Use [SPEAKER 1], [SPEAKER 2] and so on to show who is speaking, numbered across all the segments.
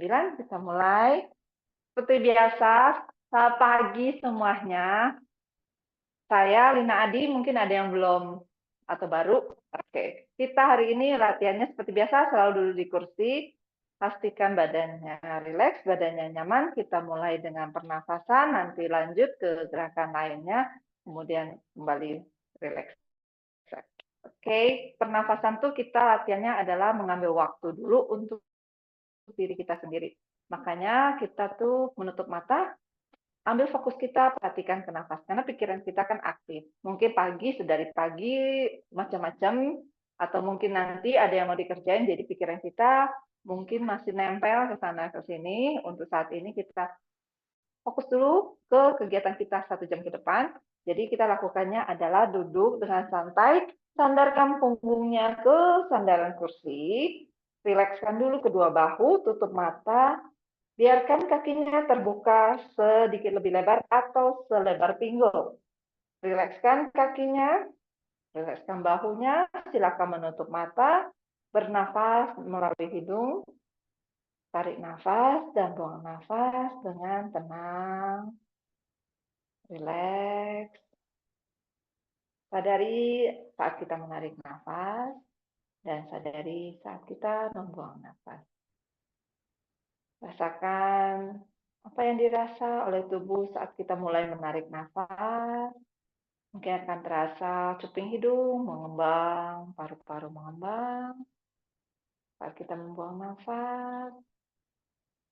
[SPEAKER 1] 9, kita mulai. Seperti biasa, selamat pagi semuanya. Saya Lina Adi, mungkin ada yang belum atau baru. Oke, kita hari ini latihannya seperti biasa, selalu duduk di kursi. Pastikan badannya rileks, badannya nyaman. Kita mulai dengan pernafasan, nanti lanjut ke gerakan lainnya, kemudian kembali rileks. Oke, pernafasan tuh kita latihannya adalah mengambil waktu dulu untuk diri kita sendiri. Makanya kita tuh menutup mata, ambil fokus kita, perhatikan ke nafas. Karena pikiran kita kan aktif. Mungkin pagi, sedari pagi, macam-macam. Atau mungkin nanti ada yang mau dikerjain, jadi pikiran kita mungkin masih nempel ke sana ke sini. Untuk saat ini kita fokus dulu ke kegiatan kita 1 jam ke depan. Jadi kita lakukannya adalah duduk dengan santai, sandarkan punggungnya ke sandaran kursi, rilekskan dulu kedua bahu, tutup mata, biarkan kakinya terbuka sedikit lebih lebar atau selebar pinggul. Rilekskan kakinya, rilekskan bahunya, silakan menutup mata, bernafas melalui hidung, tarik nafas dan buang nafas dengan tenang, rileks. Sadari saat kita menarik nafas dan sadari saat kita membuang nafas. Rasakan apa yang dirasa oleh tubuh saat kita mulai menarik nafas. Mungkin akan terasa cuping hidung mengembang, paru-paru mengembang. Saat kita membuang nafas,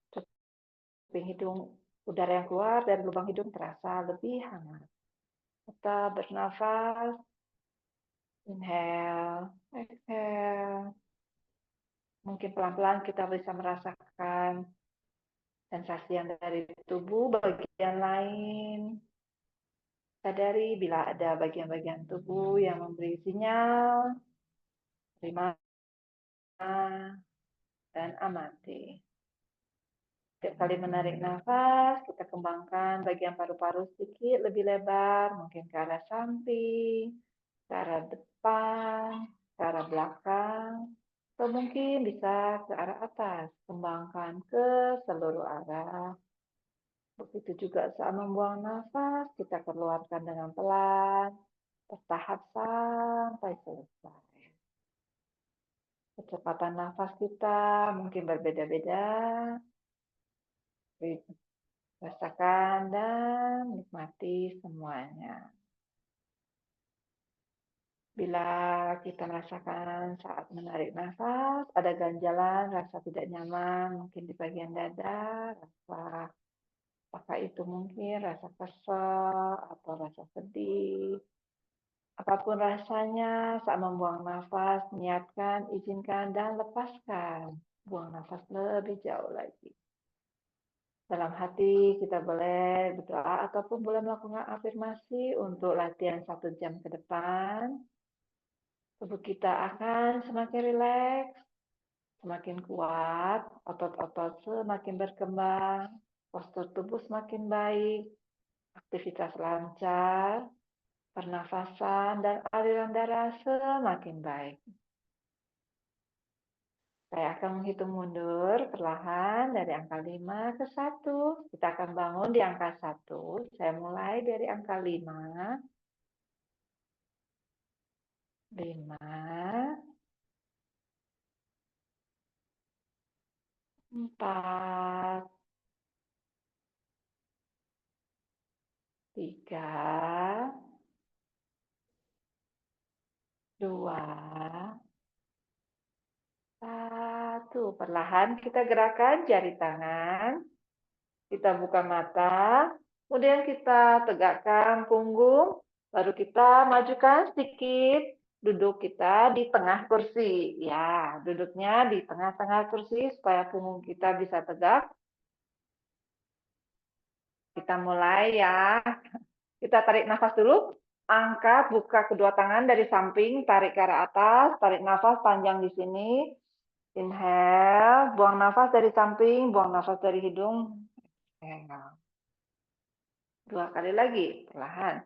[SPEAKER 1] cuping hidung, udara yang keluar dari lubang hidung terasa lebih hangat. Kita bernafas, inhale, exhale. Mungkin pelan-pelan kita bisa merasakan sensasi yang dari tubuh bagian lain. Sadari bila ada bagian-bagian tubuh yang memberi sinyal, terima dan amati. Setiap kali menarik nafas, kita kembangkan bagian paru-paru sedikit lebih lebar, mungkin ke arah samping, ke arah depan, ke arah belakang, atau mungkin bisa ke arah atas, kembangkan ke seluruh arah. Begitu juga saat membuang nafas, kita keluarkan dengan pelan, bertahap sampai selesai. Kecepatan nafas kita mungkin berbeda-beda. Rasakan dan nikmati semuanya. Bila kita merasakan saat menarik nafas, ada ganjalan, rasa tidak nyaman, mungkin di bagian dada, apakah itu mungkin rasa kesel atau rasa sedih. Apapun rasanya, saat membuang nafas, niatkan, izinkan, dan lepaskan. Buang nafas lebih jauh lagi. Dalam hati kita boleh berdoa ataupun boleh melakukan afirmasi untuk latihan 1 jam ke depan. Tubuh kita akan semakin rileks, semakin kuat, otot-otot semakin berkembang, postur tubuh semakin baik, aktivitas lancar, pernafasan dan aliran darah semakin baik. Saya akan menghitung mundur perlahan dari angka 5 ke 1. Kita akan bangun di angka 1. Saya mulai dari angka 5. 5, 4, 3, 2, 1. Perlahan kita gerakan jari tangan. Kita buka mata, kemudian kita tegakkan punggung, baru kita majukan sedikit, duduk kita di tengah kursi. Ya, duduknya di tengah-tengah kursi supaya punggung kita bisa tegak. Kita mulai ya. Kita tarik nafas dulu. Angkat, buka kedua tangan dari samping, tarik ke arah atas, tarik nafas panjang di sini. Inhale, buang nafas dari samping, buang nafas dari hidung. Exhale. 2 kali lagi, perlahan.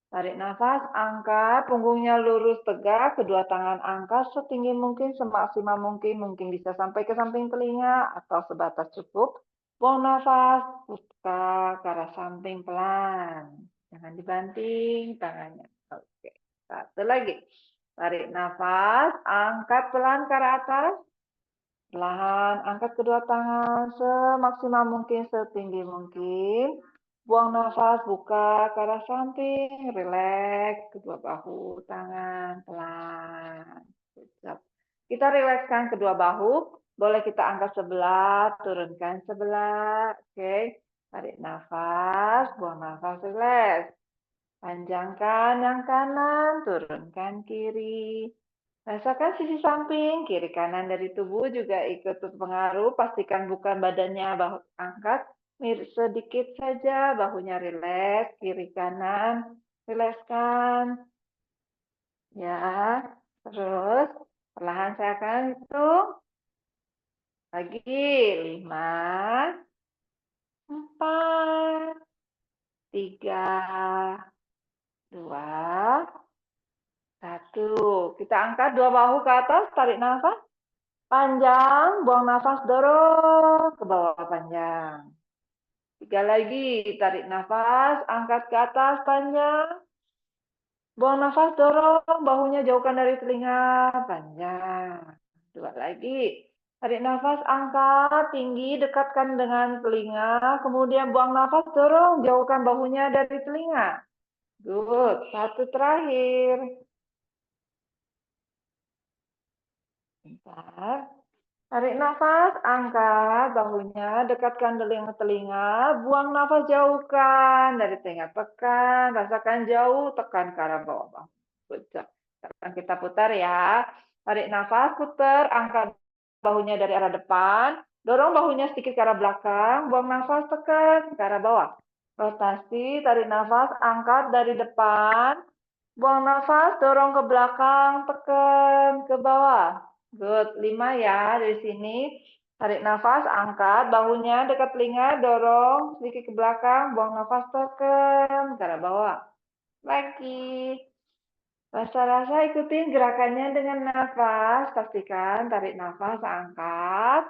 [SPEAKER 1] Tarik nafas, angkat, punggungnya lurus tegak, kedua tangan angkat setinggi mungkin, semaksimal mungkin bisa sampai ke samping telinga atau sebatas cukup. Buang nafas, buka ke arah samping pelan. Jangan dibanting tangannya. Oke, satu lagi. Tarik nafas, angkat pelan ke arah atas. Perlahan angkat kedua tangan semaksimal mungkin, setinggi mungkin. Buang nafas, buka ke arah samping, rileks kedua bahu, tangan, pelan. Kita rilekskan kedua bahu, boleh kita angkat sebelah, turunkan sebelah. Oke, tarik nafas, buang nafas, rileks. Panjangkan yang kanan, turunkan kiri. Rasakan sisi samping, kiri kanan dari tubuh juga ikut berpengaruh. Pastikan bukan badannya bahu angkat, sedikit saja bahunya rileks, kiri kanan rilekskan. Ya, terus perlahan saya akan hitung. Lagi 5, 4, 3, 2, 1. Kita angkat dua bahu ke atas, tarik nafas. Panjang, buang nafas, dorong ke bawah panjang. 3 lagi, tarik nafas, angkat ke atas panjang. Buang nafas, dorong, bahunya jauhkan dari telinga, panjang. 2 lagi, tarik nafas, angkat, tinggi, dekatkan dengan telinga. Kemudian buang nafas, dorong, jauhkan bahunya dari telinga. Good, 1 terakhir. Bentar. Tarik nafas, angkat bahunya, dekatkan telinga, buang nafas, jauhkan dari telinga, tekan, rasakan jauh, tekan ke arah bawah. Sekarang kita putar ya. Tarik nafas, putar, angkat bahunya dari arah depan, dorong bahunya sedikit ke arah belakang, buang nafas, tekan ke arah bawah. Rotasi, tarik nafas, angkat dari depan, buang nafas, dorong ke belakang, tekan ke bawah. Good, 5 ya dari sini. Tarik nafas, angkat bahunya dekat telinga, dorong sedikit ke belakang, buang nafas, tekan ke arah bawah. Lagi. Rasa-rasa ikutin gerakannya dengan nafas. Pastikan tarik nafas, angkat.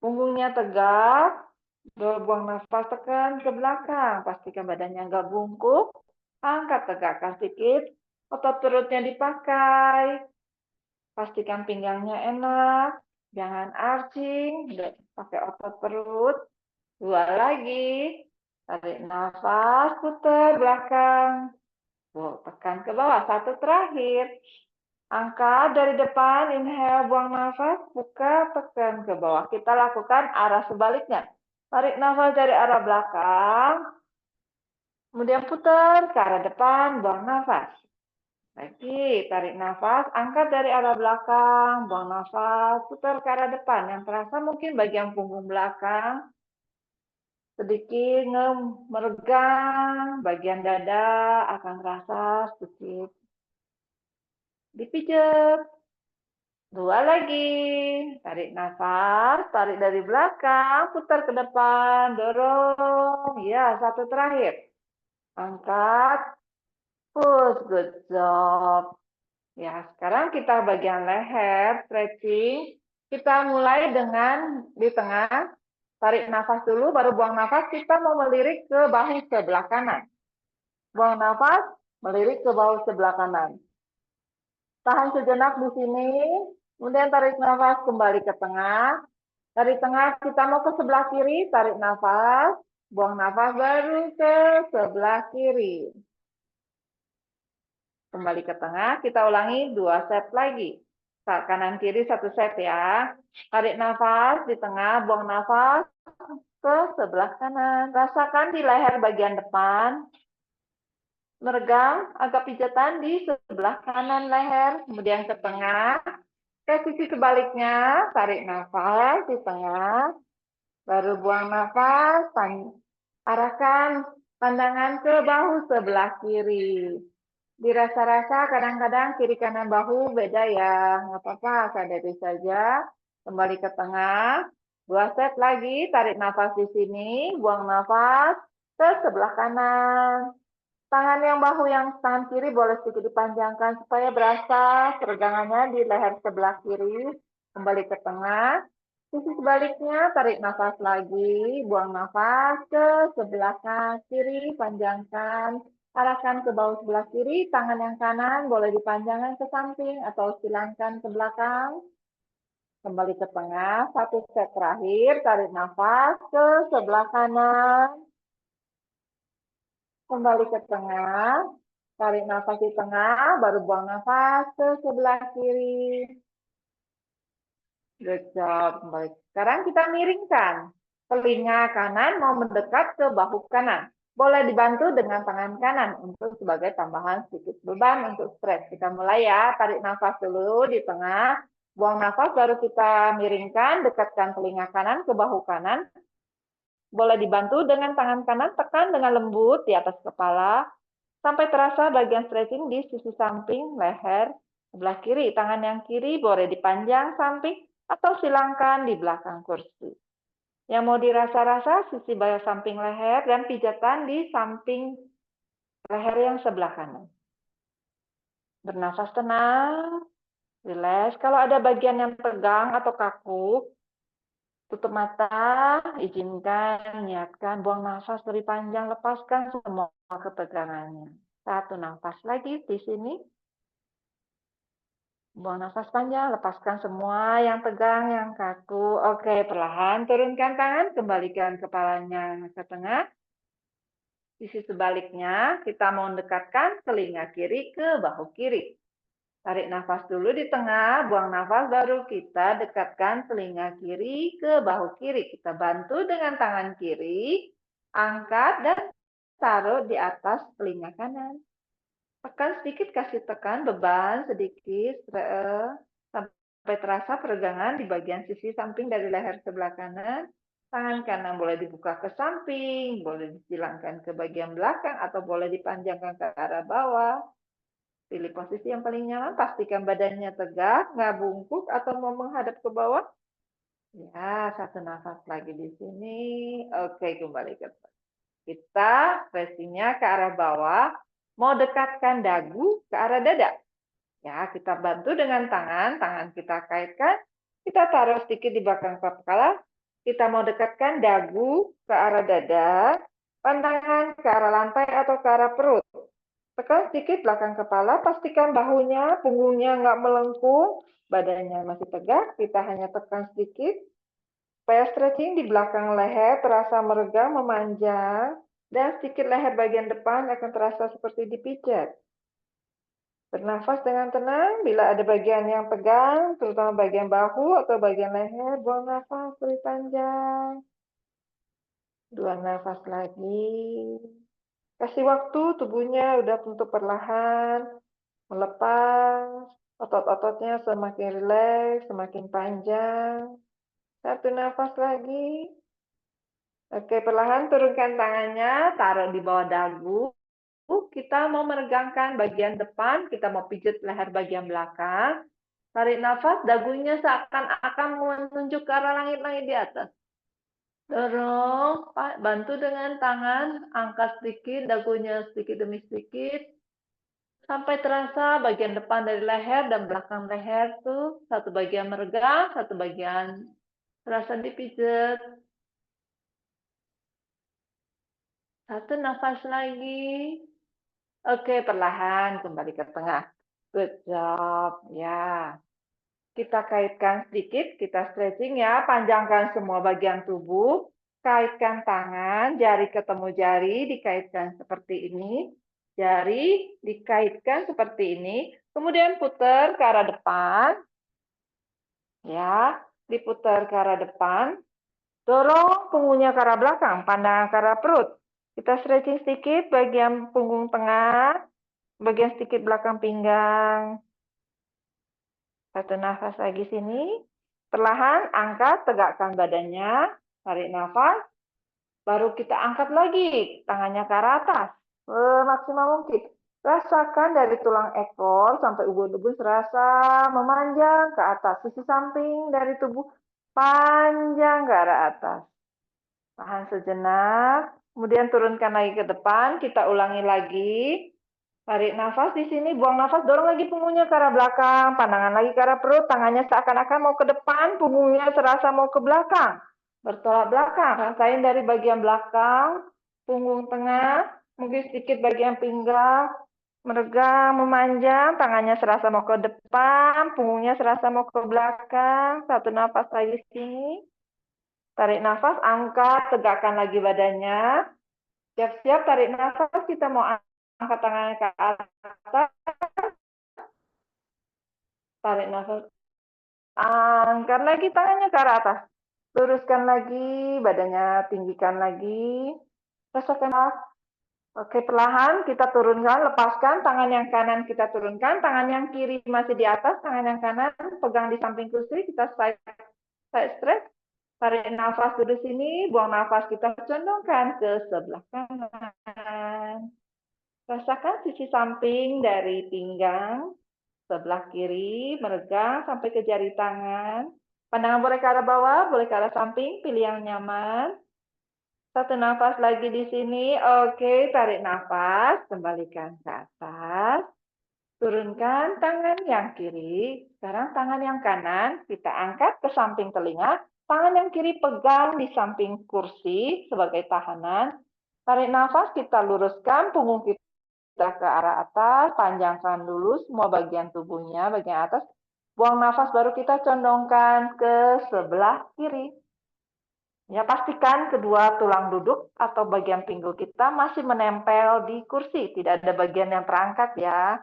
[SPEAKER 1] Punggungnya tegak. Buang nafas, tekan ke belakang. Pastikan badannya nggak bungkuk. Angkat, tegakkan sedikit. Otot perutnya dipakai. Pastikan pinggangnya enak, jangan arching, pakai otot perut. 2 lagi, tarik nafas, putar belakang. Tekan ke bawah, 1 terakhir. Angkat dari depan, inhale, buang nafas, buka, tekan ke bawah. Kita lakukan arah sebaliknya. Tarik nafas dari arah belakang, kemudian putar ke arah depan, buang nafas. Lagi, tarik nafas, angkat dari arah belakang, buang nafas, putar ke arah depan. Yang terasa mungkin bagian punggung belakang, sedikit meregang, bagian dada akan terasa sedikit dipijat. 2 lagi, tarik nafas, tarik dari belakang, putar ke depan, dorong. Ya, 1 terakhir. Angkat, push, good job. Ya, sekarang kita bagian leher, stretching. Kita mulai dengan di tengah, tarik nafas dulu, baru buang nafas, kita mau melirik ke bahu sebelah kanan. Buang nafas, melirik ke bahu sebelah kanan. Tahan sejenak di sini, kemudian tarik nafas kembali ke tengah. Dari tengah kita mau ke sebelah kiri, tarik nafas, buang nafas baru ke sebelah kiri. Kembali ke tengah, kita ulangi 2 set lagi. Kanan kiri 1 set ya. Tarik nafas di tengah, buang nafas ke sebelah kanan. Rasakan di leher bagian depan. Meregang, agak pijatan di sebelah kanan leher. Kemudian ke tengah. Ke sisi sebaliknya, tarik nafas di tengah. Baru buang nafas, arahkan pandangan ke bahu sebelah kiri. Dirasa-rasa kadang-kadang kiri kanan bahu beda ya, nggak apa-apa, sadari saja. Kembali ke tengah, 2 set lagi, tarik nafas di sini, buang nafas ke sebelah kanan. Tangan tangan kiri boleh sedikit dipanjangkan supaya berasa peregangannya di leher sebelah kiri. Kembali ke tengah. Sisi sebaliknya, tarik nafas lagi, buang nafas ke sebelah kiri, panjangkan, arahkan ke bahu sebelah kiri, tangan yang kanan boleh dipanjangkan ke samping atau silangkan ke belakang. Kembali ke tengah, satu set terakhir, tarik nafas ke sebelah kanan, kembali ke tengah, tarik nafas di tengah, baru buang nafas ke sebelah kiri. Good job. Baik. Sekarang kita miringkan. Telinga kanan mau mendekat ke bahu kanan. Boleh dibantu dengan tangan kanan untuk sebagai tambahan sedikit beban untuk stres. Kita mulai ya. Tarik nafas dulu di tengah. Buang nafas baru kita miringkan. Dekatkan telinga kanan ke bahu kanan. Boleh dibantu dengan tangan kanan. Tekan dengan lembut di atas kepala. Sampai terasa bagian stretching di sisi samping leher sebelah kiri. Tangan yang kiri boleh dipanjang samping atau silangkan di belakang kursi. Yang mau dirasa-rasa sisi bawah samping leher dan pijatan di samping leher yang sebelah kanan. Bernafas tenang, rileks. Kalau ada bagian yang tegang atau kaku, tutup mata, izinkan, niatkan, buang nafas lebih panjang, lepaskan semua ketegangannya. Satu nafas lagi di sini. Buang nafas panjang, lepaskan semua yang tegang, yang kaku. Oke, perlahan turunkan tangan, kembalikan kepalanya ke tengah. Sisi sebaliknya, kita mau mendekatkan telinga kiri ke bahu kiri. Tarik nafas dulu di tengah, buang nafas, baru kita dekatkan telinga kiri ke bahu kiri. Kita bantu dengan tangan kiri, angkat dan taruh di atas telinga kanan. Tekan sedikit, kasih tekan, beban sedikit, sampai terasa peregangan di bagian sisi samping dari leher sebelah kanan. Tangan kanan boleh dibuka ke samping, boleh disilangkan ke bagian belakang, atau boleh dipanjangkan ke arah bawah. Pilih posisi yang paling nyaman, pastikan badannya tegak, nggak bungkuk atau mau menghadap ke bawah. Ya, satu nafas lagi di sini. Oke, kembali ke atas. Kita pressingnya ke arah bawah, mau dekatkan dagu ke arah dada. Ya, kita bantu dengan tangan kita kaitkan, kita taruh sedikit di belakang kepala, kita mau dekatkan dagu ke arah dada, pandangan ke arah lantai atau ke arah perut. Tekan sedikit belakang kepala, pastikan bahunya, punggungnya nggak melengkung, badannya masih tegak, kita hanya tekan sedikit, supaya stretching di belakang leher terasa meregang, memanjang, dan sedikit leher bagian depan akan terasa seperti dipijat. Bernafas dengan tenang, bila ada bagian yang tegang, terutama bagian bahu atau bagian leher, buang nafas lebih panjang. Dua nafas lagi. Kasih waktu tubuhnya udah untuk perlahan, melepas, otot-ototnya semakin rileks, semakin panjang. Satu nafas lagi. Oke, perlahan turunkan tangannya, taruh di bawah dagu. Kita mau meregangkan bagian depan, kita mau pijat leher bagian belakang. Tarik nafas, dagunya seakan-akan menunjuk ke arah langit-langit di atas. Dorong, bantu dengan tangan, angkat sedikit, dagunya sedikit demi sedikit. Sampai terasa bagian depan dari leher dan belakang leher tuh, satu bagian meregang, satu bagian terasa dipijat. Satu nafas lagi. Oke, perlahan kembali ke tengah. Good job. Ya. Kita kaitkan sedikit, kita stretching ya. Panjangkan semua bagian tubuh. Kaitkan tangan, jari ketemu jari, dikaitkan seperti ini. Jari dikaitkan seperti ini. Kemudian putar ke arah depan. Ya, diputar ke arah depan. Dorong punggungnya ke arah belakang, pandang ke arah perut. Kita stretching sedikit bagian punggung tengah, bagian sedikit belakang pinggang. Satu nafas lagi sini. Perlahan angkat, tegakkan badannya. Tarik nafas. Baru kita angkat lagi tangannya ke arah atas. Maksimal mungkin. Rasakan dari tulang ekor sampai ubun-ubun serasa memanjang ke atas. Sisi samping dari tubuh panjang ke arah atas. Tahan sejenak, kemudian turunkan lagi ke depan, kita ulangi lagi. Tarik nafas di sini, buang nafas, dorong lagi punggungnya ke arah belakang, pandangan lagi ke arah perut, tangannya seakan-akan mau ke depan, punggungnya serasa mau ke belakang. Bertolak belakang, rasain dari bagian belakang, punggung tengah, mungkin sedikit bagian pinggang, meregang, memanjang, tangannya serasa mau ke depan, punggungnya serasa mau ke belakang. Satu nafas lagi sini. Tarik nafas, angkat, tegakkan lagi badannya. Siap-siap tarik nafas, kita mau angkat tangannya ke atas. Tarik nafas, angkat lagi tangannya ke arah atas. Luruskan lagi, badannya tinggikan lagi. Rasakan. Oke, perlahan kita turunkan, lepaskan. Tangan yang kanan kita turunkan, tangan yang kiri masih di atas, tangan yang kanan pegang di samping kursi, kita side stretch. Tarik nafas dulu sini, buang nafas, kita condongkan ke sebelah kanan. Rasakan sisi samping dari pinggang, sebelah kiri, meregang sampai ke jari tangan. Pandangan boleh ke arah bawah, boleh ke arah samping, pilih yang nyaman. Satu nafas lagi di sini. Oke, tarik nafas, kembalikan ke atas. Turunkan tangan yang kiri. Sekarang tangan yang kanan kita angkat ke samping telinga. Tangan yang kiri pegang di samping kursi sebagai tahanan. Tarik nafas, kita luruskan punggung kita ke arah atas. Panjangkan dulu semua bagian tubuhnya, bagian atas. Buang nafas, baru kita condongkan ke sebelah kiri. Ya, pastikan kedua tulang duduk atau bagian pinggul kita masih menempel di kursi. Tidak ada bagian yang terangkat ya.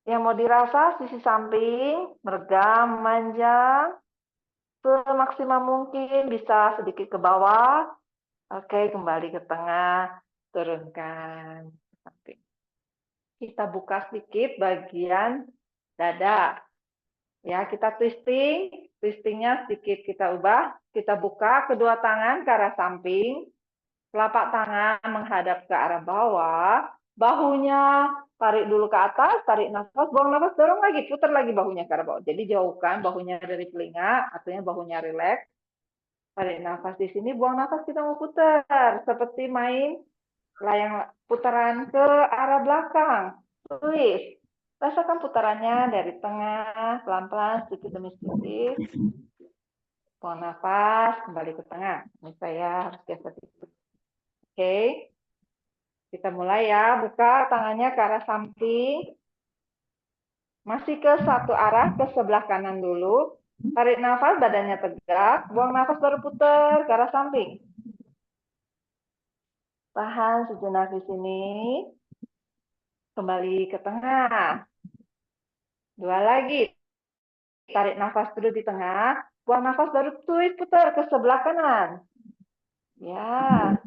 [SPEAKER 1] Yang mau dirasa sisi samping, meregang, memanjang. Semaksimal mungkin bisa sedikit ke bawah. Oke, kembali ke tengah. Turunkan ke samping. Kita buka sedikit bagian dada. Ya, kita twisting, twistingnya sedikit kita ubah. Kita buka kedua tangan ke arah samping, telapak tangan menghadap ke arah bawah, bahunya tarik dulu ke atas, tarik nafas, buang nafas, dorong lagi, putar lagi bahunya ke arah bawah. Jadi jauhkan bahunya dari telinga, artinya bahunya rileks. Tarik nafas di sini, buang nafas, kita mau putar, seperti main layang putaran ke arah belakang. Twist. Rasakan putarannya dari tengah, pelan-pelan, sedikit demi sedikit. Buang nafas, kembali ke tengah. Ini saya harus biasa sedikit. Oke. Kita mulai ya, buka tangannya ke arah samping. Masih ke satu arah, ke sebelah kanan dulu. Tarik nafas, badannya tegak. Buang nafas, baru putar ke arah samping. Tahan sejenak di sini. Kembali ke tengah. Dua lagi. Tarik nafas dulu di tengah. Buang nafas baru twist putar ke sebelah kanan. Ya.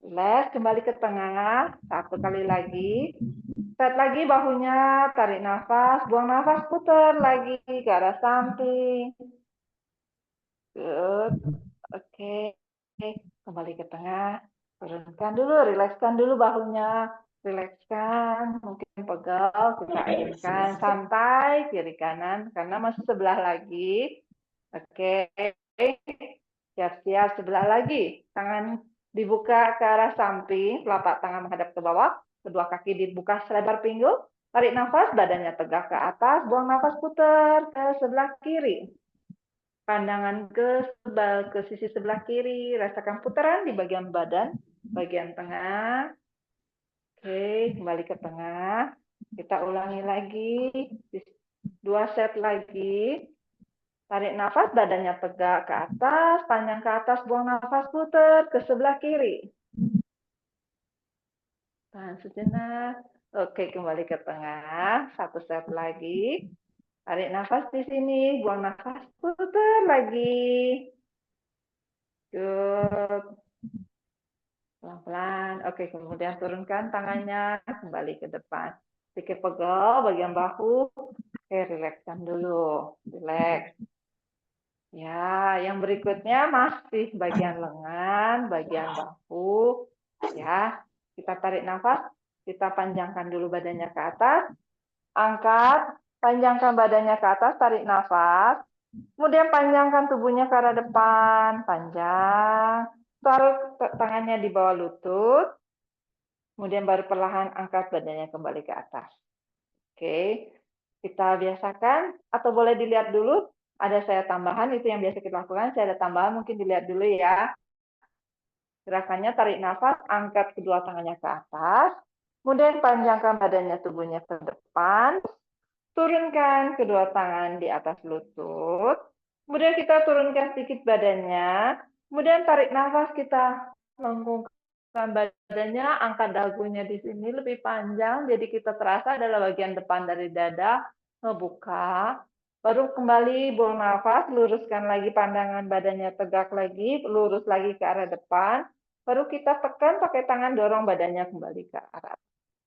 [SPEAKER 1] Relax, kembali ke tengah. Satu kali lagi. Set lagi bahunya, tarik nafas, buang nafas, putar lagi ke arah samping. Good. Oke. Kembali ke tengah. Turunkan dulu, rilekskan dulu bahunya. Rilekskan, mungkin pegal, kita ayunkan. Santai, kiri kanan, karena masih sebelah lagi. Oke. Siap-siap, sebelah lagi. Tangan dibuka ke arah samping, telapak tangan menghadap ke bawah. Kedua kaki dibuka selebar pinggul. Tarik nafas, badannya tegak ke atas. Buang nafas, putar ke sebelah kiri. Pandangan ke sisi sebelah kiri, rasakan putaran di bagian badan, bagian tengah. Oke, kembali ke tengah. Kita ulangi lagi, 2 set lagi. Tarik nafas, badannya tegak ke atas, panjang ke atas, buang nafas, putar ke sebelah kiri. Tahan sejenak. Oke, kembali ke tengah. 1 set lagi. Tarik nafas di sini, buang nafas, putar lagi. Good. Pelan-pelan. Oke, kemudian turunkan tangannya, kembali ke depan. Sedikit pegel bagian bahu. Oke, rilekskan dulu. Rileks. Ya, yang berikutnya masih bagian lengan, bagian bahu. Ya, kita tarik nafas, kita panjangkan dulu badannya ke atas. Angkat, panjangkan badannya ke atas, tarik nafas. Kemudian panjangkan tubuhnya ke arah depan, panjang. Taruh tangannya di bawah lutut. Kemudian baru perlahan angkat badannya kembali ke atas. Oke, kita biasakan atau boleh dilihat dulu. Ada saya tambahan, itu yang biasa kita lakukan. Saya ada tambahan, mungkin dilihat dulu ya. Gerakannya tarik nafas, angkat kedua tangannya ke atas. Kemudian panjangkan badannya, tubuhnya ke depan. Turunkan kedua tangan di atas lutut. Kemudian kita turunkan sedikit badannya. Kemudian tarik nafas, kita lengkungkan badannya, angkat dagunya di sini lebih panjang. Jadi kita terasa adalah bagian depan dari dada, ngebuka. Baru kembali buang nafas, luruskan lagi pandangan badannya, tegak lagi, lurus lagi ke arah depan. Baru kita tekan pakai tangan, dorong badannya kembali ke arah.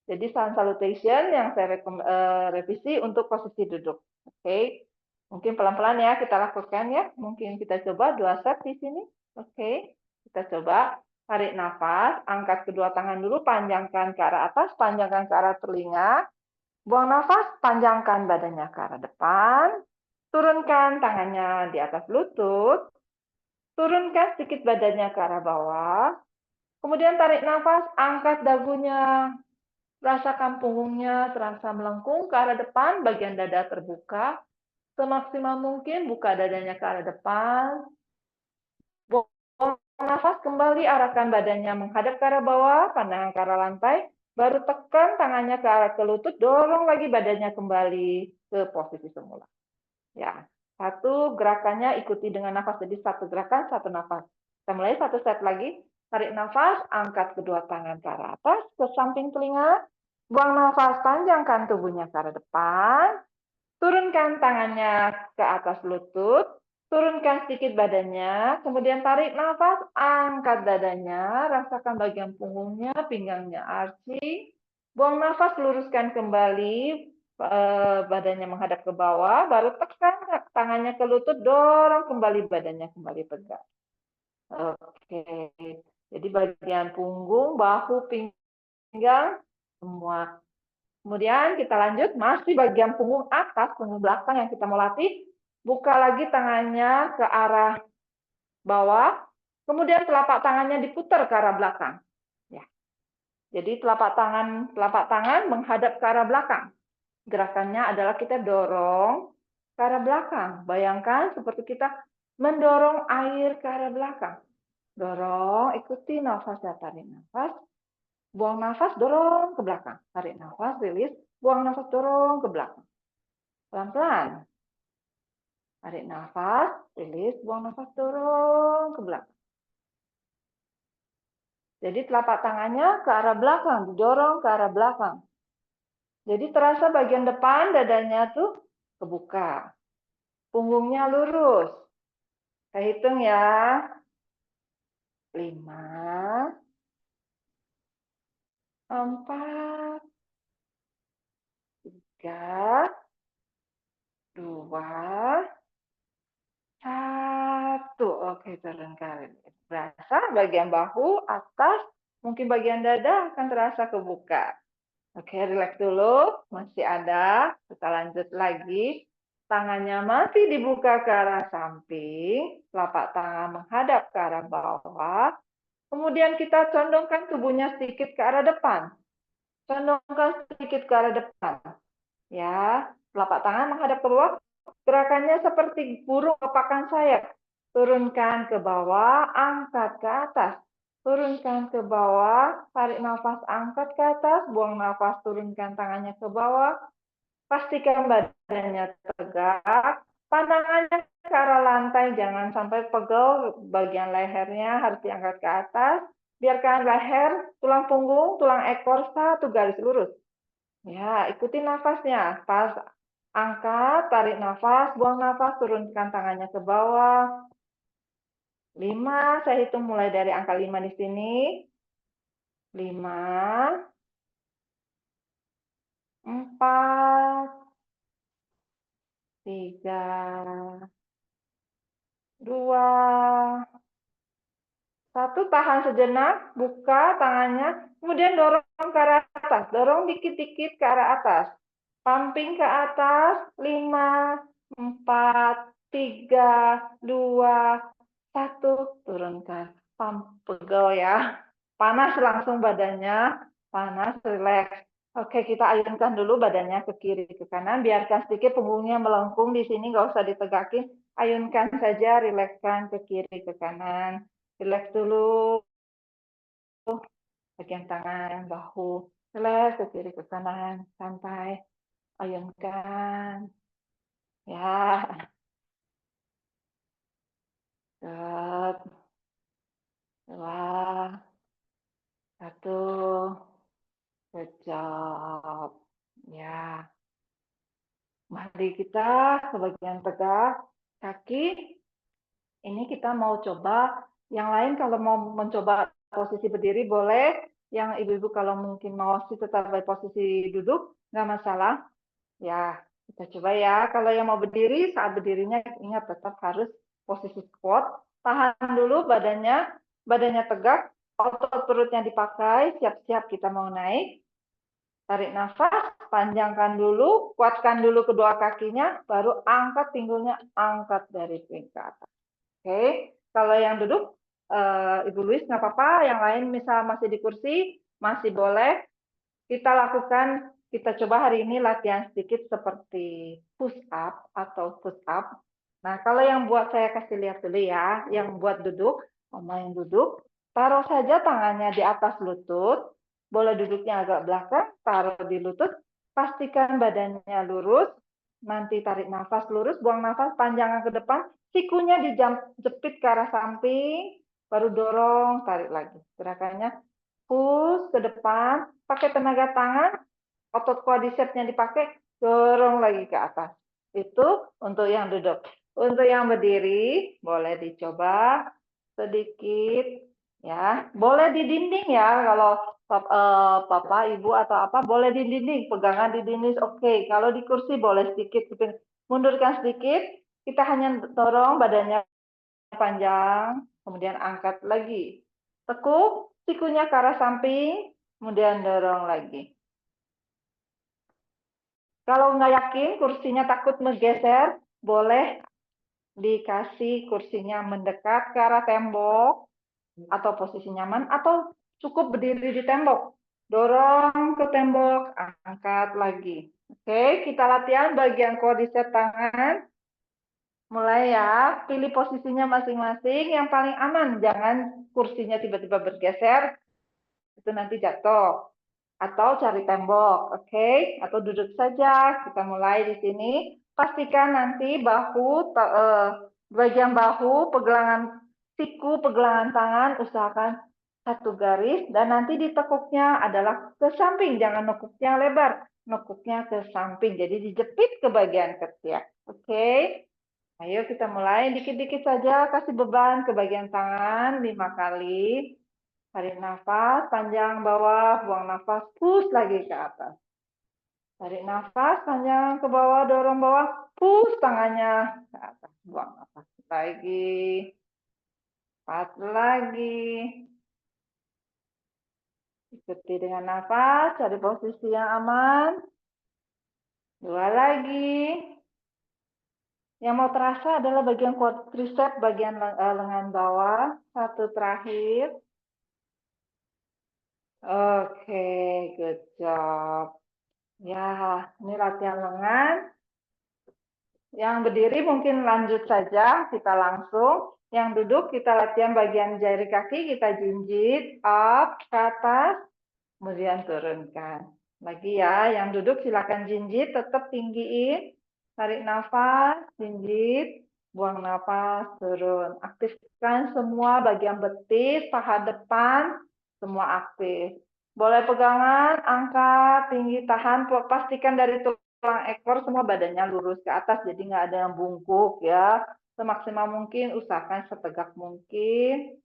[SPEAKER 1] Jadi sun salutation yang saya revisi untuk posisi duduk. Oke, mungkin pelan-pelan ya kita lakukan ya. Mungkin kita coba 2 set di sini. Oke, kita coba tarik nafas, angkat kedua tangan dulu, panjangkan ke arah atas, panjangkan ke arah telinga. Buang nafas, panjangkan badannya ke arah depan. Turunkan tangannya di atas lutut. Turunkan sedikit badannya ke arah bawah. Kemudian tarik nafas, angkat dagunya. Rasakan punggungnya terasa melengkung ke arah depan, bagian dada terbuka. Semaksimal mungkin buka dadanya ke arah depan. Buang nafas kembali, arahkan badannya menghadap ke arah bawah, pandangan ke arah lantai. Baru tekan tangannya ke arah ke lutut, dorong lagi badannya kembali ke posisi semula. Ya, satu gerakannya ikuti dengan nafas. Jadi satu gerakan, satu nafas. Kita mulai satu set lagi. Tarik nafas, angkat kedua tangan ke arah atas, ke samping telinga. Buang nafas, panjangkan tubuhnya ke arah depan. Turunkan tangannya ke atas lutut. Turunkan sedikit badannya. Kemudian tarik nafas, angkat dadanya. Rasakan bagian punggungnya, pinggangnya arching. Buang nafas, luruskan kembali badannya menghadap ke bawah. Baru tekan tangannya ke lutut, dorong kembali badannya kembali tegak. Oke, jadi bagian punggung, bahu, pinggang, semua. Kemudian kita lanjut, masih bagian punggung atas, punggung belakang yang kita mau latih. Buka lagi tangannya ke arah bawah, kemudian telapak tangannya diputar ke arah belakang. Ya. Jadi telapak tangan menghadap ke arah belakang. Gerakannya adalah kita dorong ke arah belakang. Bayangkan seperti kita mendorong air ke arah belakang. Dorong, ikuti nafasnya, tarik nafas. Buang nafas, dorong ke belakang. Tarik nafas, rilis. Buang nafas, dorong ke belakang. Pelan-pelan. Tarik nafas, rilis. Buang nafas, dorong ke belakang. Jadi telapak tangannya ke arah belakang, didorong ke arah belakang. Jadi terasa bagian depan dadanya tuh kebuka. Punggungnya lurus. Saya hitung ya. 5, 4, 3, 2, 1. Oke, turun kali. Berasa bagian bahu, atas, mungkin bagian dada akan terasa kebuka. Oke, relax dulu. Masih ada. Kita lanjut lagi. Tangannya masih dibuka ke arah samping. Telapak tangan menghadap ke arah bawah. Kemudian kita condongkan tubuhnya sedikit ke arah depan. Condongkan sedikit ke arah depan. Ya, telapak tangan menghadap ke bawah. Gerakannya seperti burung melepakkan sayap. Turunkan ke bawah, angkat ke atas. Turunkan ke bawah, tarik nafas, angkat ke atas, buang nafas, turunkan tangannya ke bawah. Pastikan badannya tegak. Pandangannya ke arah lantai, jangan sampai pegel, bagian lehernya harus diangkat ke atas. Biarkan leher, tulang punggung, tulang ekor satu garis lurus. Ya, ikuti nafasnya. Pas angkat, tarik nafas, buang nafas, turunkan tangannya ke bawah. 5, saya hitung mulai dari angka 5 di sini. 5, 4, 3, 2, 1. Tahan sejenak, buka tangannya, kemudian dorong ke arah atas. Dorong dikit-dikit ke arah atas. Pumping ke atas, 5, 4, 3, 2, 1, turunkan. Pegel ya. Panas langsung badannya, panas, rileks. Oke, kita ayunkan dulu badannya ke kiri, ke kanan. Biarkan sedikit punggungnya melengkung di sini, nggak usah ditegakin. Ayunkan saja, rilekskan ke kiri, ke kanan. Rileks dulu. Bagian tangan, bahu. Rileks ke kiri, ke kanan. Santai. Ayunkan. Ya. Set. 2, 1. Good job. Ya. Mari kita ke bagian tegak. Kaki. Ini kita mau coba. Yang lain kalau mau mencoba posisi berdiri boleh. Yang ibu-ibu kalau mungkin mau tetap di posisi duduk, nggak masalah. Ya, kita coba ya. Kalau yang mau berdiri, saat berdirinya ingat tetap harus posisi squat. Tahan dulu badannya, badannya tegak, otot perutnya dipakai, siap-siap kita mau naik. Tarik nafas, panjangkan dulu, kuatkan dulu kedua kakinya, baru angkat pinggulnya, angkat dari piring ke atas. Oke, kalau yang duduk, Ibu Luis nggak apa-apa, yang lain misal masih di kursi, masih boleh. Kita lakukan, kita coba hari ini latihan sedikit seperti push up atau push up. Nah, kalau yang buat saya kasih lihat dulu ya, yang buat duduk, Mama yang duduk, taruh saja tangannya di atas lutut, boleh duduknya agak belakang, taruh di lutut, pastikan badannya lurus, nanti tarik nafas lurus, buang nafas, panjangkan ke depan, sikunya dijepit ke arah samping, baru dorong, tarik lagi. Gerakannya push ke depan, pakai tenaga tangan, otot quadricepsnya dipakai, dorong lagi ke atas. Itu untuk yang duduk. Untuk yang berdiri, boleh dicoba sedikit. Ya, boleh di dinding ya, kalau papa, ibu atau apa, boleh di dinding, pegangan di dinding, oke. Kalau di kursi boleh sedikit, mundurkan sedikit, kita hanya dorong badannya panjang, kemudian angkat lagi. Tekuk, sikunya ke arah samping, kemudian dorong lagi. Kalau nggak yakin, kursinya takut menggeser, boleh dikasih kursinya mendekat ke arah tembok, atau posisi nyaman, atau cukup berdiri di tembok. Dorong ke tembok, angkat lagi. Oke, kita latihan bagian quadriceps tangan. Mulai ya, pilih posisinya masing-masing yang paling aman. Jangan kursinya tiba-tiba bergeser, itu nanti jatuh. Atau cari tembok, oke? Atau duduk saja. Kita mulai di sini. Pastikan nanti bahu, bagian bahu, pegelangan siku, pegelangan tangan, usahakan satu garis. Dan nanti ditekuknya adalah ke samping. Jangan nekuknya lebar. Nekuknya ke samping. Jadi dijepit ke bagian ketiak. Oke? Ayo kita mulai, dikit-dikit saja kasih beban ke bagian tangan 5 kali. Tarik nafas, panjang bawah, buang nafas, push lagi ke atas. Tarik nafas, panjang ke bawah, dorong bawah, push tangannya ke atas. Buang nafas lagi. 4 lagi. Ikuti dengan nafas, cari posisi yang aman. 2 lagi. Yang mau terasa adalah bagian quadriceps, bagian lengan bawah. 1 terakhir. Oke, good job. Ya, ini latihan lengan. Yang berdiri mungkin lanjut saja, kita langsung. Yang duduk kita latihan bagian jari kaki, kita jinjit, up, ke atas, kemudian turunkan. Lagi ya, yang duduk silakan jinjit, tetap tinggiin. Tarik nafas, jinjit, buang nafas, turun. Aktifkan semua bagian betis, paha depan, semua aktif. Boleh pegangan, angkat, tinggi, tahan, pastikan dari tulang ekor semua badannya lurus ke atas, jadi nggak ada yang bungkuk ya. Semaksimal mungkin, usahakan setegak mungkin.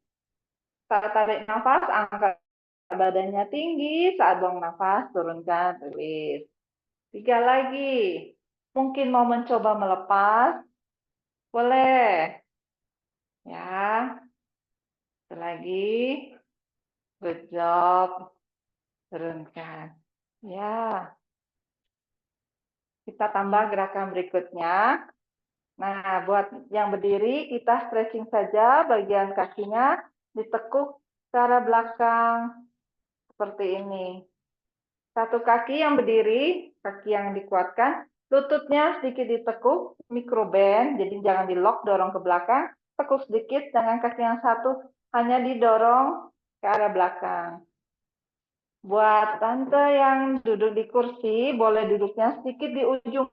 [SPEAKER 1] Saat tarik nafas, angkat badannya tinggi, saat buang nafas, turunkan, rilis. 3 lagi. Mungkin mau mencoba melepas, boleh. Ya, satu lagi. Good job. Turunkan. Ya. Kita tambah gerakan berikutnya. Nah, buat yang berdiri, kita stretching saja bagian kakinya, ditekuk ke arah belakang, seperti ini. Satu kaki yang berdiri, kaki yang dikuatkan, lututnya sedikit ditekuk, microbend, jadi jangan di-lock, dorong ke belakang, tekuk sedikit dengan kaki yang satu, hanya didorong ke arah belakang. Buat tante yang duduk di kursi, boleh duduknya sedikit di ujung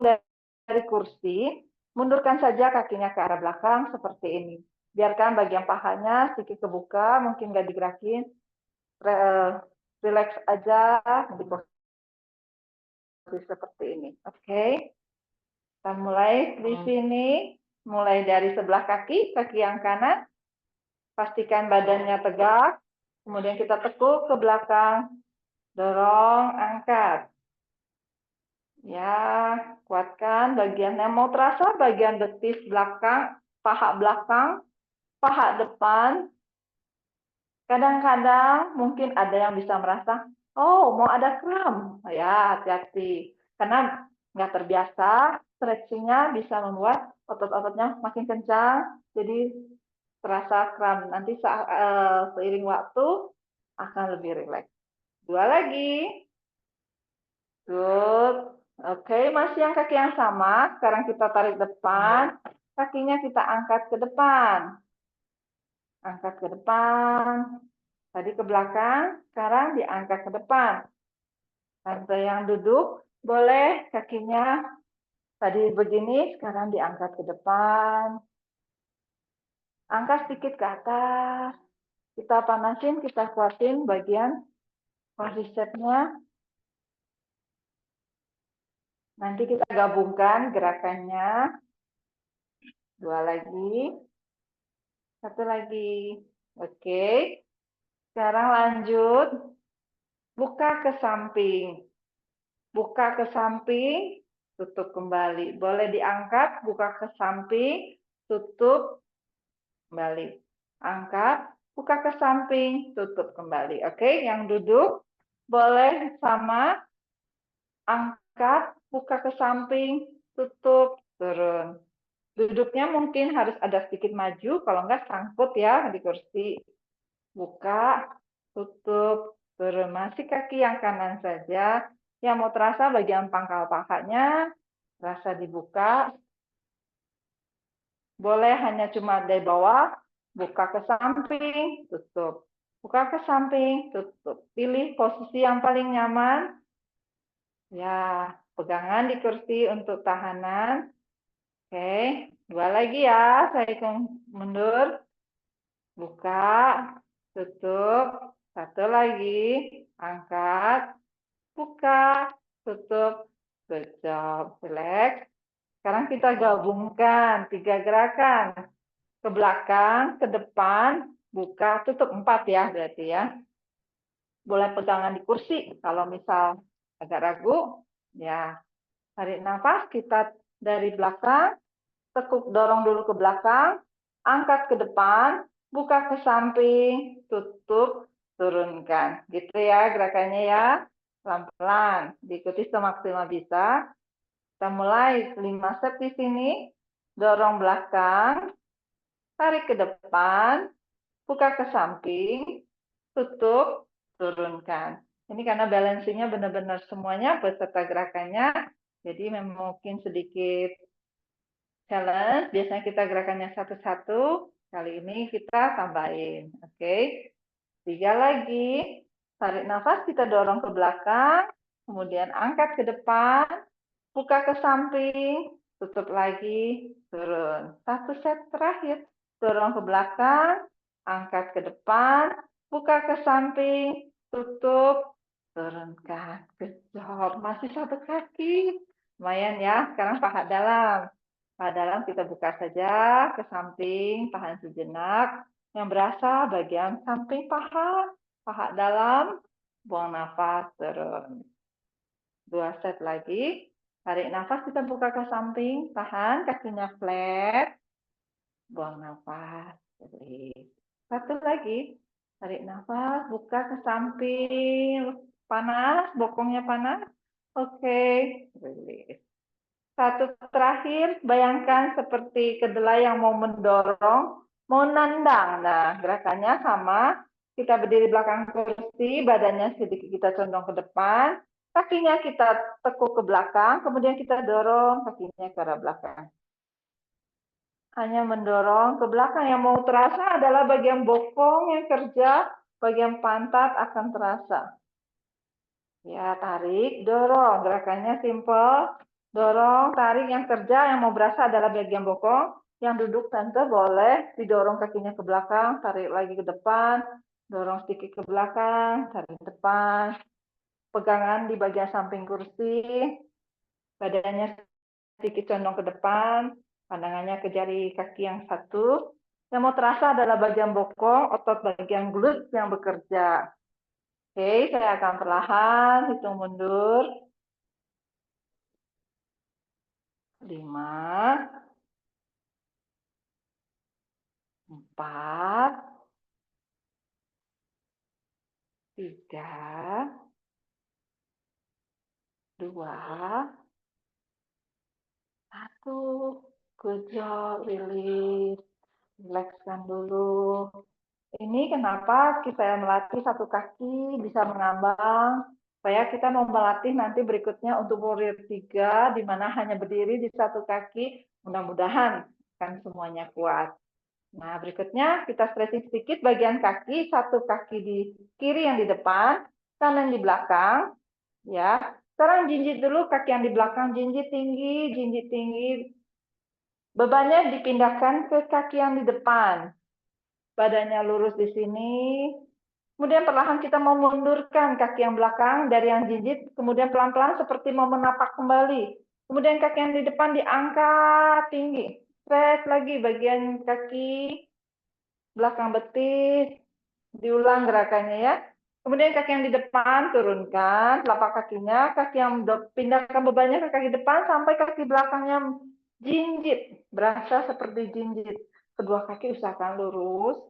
[SPEAKER 1] dari kursi, mundurkan saja kakinya ke arah belakang seperti ini. Biarkan bagian pahanya sedikit kebuka, mungkin nggak digerakin, relax aja di posisi seperti ini. Oke, kita mulai di sini, mulai dari sebelah kaki, kaki yang kanan, pastikan badannya tegak, kemudian kita tekuk ke belakang, dorong, angkat. Ya, kuatkan bagian yang mau terasa bagian betis belakang, paha depan. Kadang-kadang mungkin ada yang bisa merasa, oh mau ada kram. Ya, hati-hati. Karena nggak terbiasa, stretchingnya bisa membuat otot-ototnya makin kencang, jadi terasa kram. Nanti seiring waktu akan lebih rileks. Dua lagi. Good. Oke, masih yang kaki yang sama. Sekarang kita tarik depan. Kakinya kita angkat ke depan. Angkat ke depan. Tadi ke belakang, sekarang diangkat ke depan. Tante yang duduk, boleh kakinya tadi begini, sekarang diangkat ke depan. Angkat sedikit ke atas. Kita panasin, kita kuatin bagian quadricepsnya. Nanti kita gabungkan gerakannya. Dua lagi. Satu lagi. Oke. Sekarang lanjut. Buka ke samping. Buka ke samping, tutup kembali. Boleh diangkat, buka ke samping, tutup kembali. Angkat, buka ke samping, tutup kembali. Oke, yang duduk boleh sama. Angkat, buka ke samping, tutup, turun. Duduknya mungkin harus ada sedikit maju, kalau enggak sangkut ya di kursi. Buka, tutup, turun. Masih kaki yang kanan saja. Yang mau terasa bagian pangkal pahanya, rasa dibuka. Boleh hanya cuma dari bawah, buka ke samping, tutup. Buka ke samping, tutup. Pilih posisi yang paling nyaman. Ya, pegangan di kursi untuk tahanan. Oke, dua lagi ya, saya hitung mundur. Buka, tutup, satu lagi, angkat, buka, tutup, good job, relax. Sekarang kita gabungkan 3 gerakan. Ke belakang, ke depan, buka, tutup 4 ya berarti ya. Boleh pegangan di kursi, kalau misal agak ragu, ya tarik nafas, kita dari belakang, tekuk dorong dulu ke belakang, angkat ke depan, buka ke samping, tutup, turunkan. Gitu ya gerakannya ya. Pelan-pelan, diikuti semaksimal bisa. Kita mulai 5 set di sini. Dorong belakang, tarik ke depan, buka ke samping, tutup, turunkan. Ini karena balancingnya benar-benar semuanya beserta gerakannya, jadi mungkin sedikit challenge. Biasanya kita gerakannya satu-satu, kali ini kita tambahin. Oke, 3 lagi. Tarik nafas, kita dorong ke belakang, kemudian angkat ke depan, buka ke samping, tutup lagi, turun. Satu set terakhir, dorong ke belakang, angkat ke depan, buka ke samping, tutup, turunkan. Good job. Masih satu kaki. Lumayan ya, sekarang paha dalam. Paha dalam kita buka saja ke samping, tahan sejenak. Yang berasa bagian samping paha, paha dalam, buang nafas, turun. 2 set lagi. Tarik nafas, kita buka ke samping, tahan, kakinya flat, buang nafas, satu lagi, tarik nafas, buka ke samping, panas, bokongnya panas, oke, release. Satu terakhir, bayangkan seperti kedelai yang mau mendorong, mau nendang. Nah, gerakannya sama. Kita berdiri belakang kursi, badannya sedikit kita condong ke depan, kakinya kita tekuk ke belakang, kemudian kita dorong kakinya ke arah belakang. Hanya mendorong ke belakang. Yang mau terasa adalah bagian bokong yang kerja, bagian pantat akan terasa. Ya, tarik, dorong. Gerakannya simple. Dorong, tarik, yang kerja, yang mau berasa adalah bagian bokong. Yang duduk tante boleh didorong kakinya ke belakang, tarik lagi ke depan, dorong sedikit ke belakang, tarik ke depan. Pegangan di bagian samping kursi, badannya sedikit condong ke depan, pandangannya ke jari kaki yang satu. Yang mau terasa adalah bagian bokong, otot bagian glute yang bekerja. Oke, saya akan perlahan hitung mundur. 5, 4, 3, 2, 1. Good job, rilis. Rilekskan dulu. Ini kenapa saya melatih satu kaki bisa mengambang, supaya kita mau melatih nanti berikutnya untuk warrior 3, di mana hanya berdiri di satu kaki, mudah-mudahan kan semuanya kuat. Nah, berikutnya kita stretching sedikit bagian kaki, satu kaki di kiri yang di depan, kanan di belakang, ya. Sekarang jinjit dulu kaki yang di belakang, jinjit tinggi, bebannya dipindahkan ke kaki yang di depan. Badannya lurus di sini. Kemudian perlahan kita mau mundurkan kaki yang belakang dari yang jinjit, kemudian pelan-pelan seperti mau menapak kembali. Kemudian kaki yang di depan diangkat tinggi. Stretch lagi bagian kaki belakang betis, diulang gerakannya ya. Kemudian kaki yang di depan turunkan telapak kakinya, kaki yang pindahkan bebannya ke kaki depan sampai kaki belakangnya jinjit, berasa seperti jinjit. Kedua kaki usahakan lurus.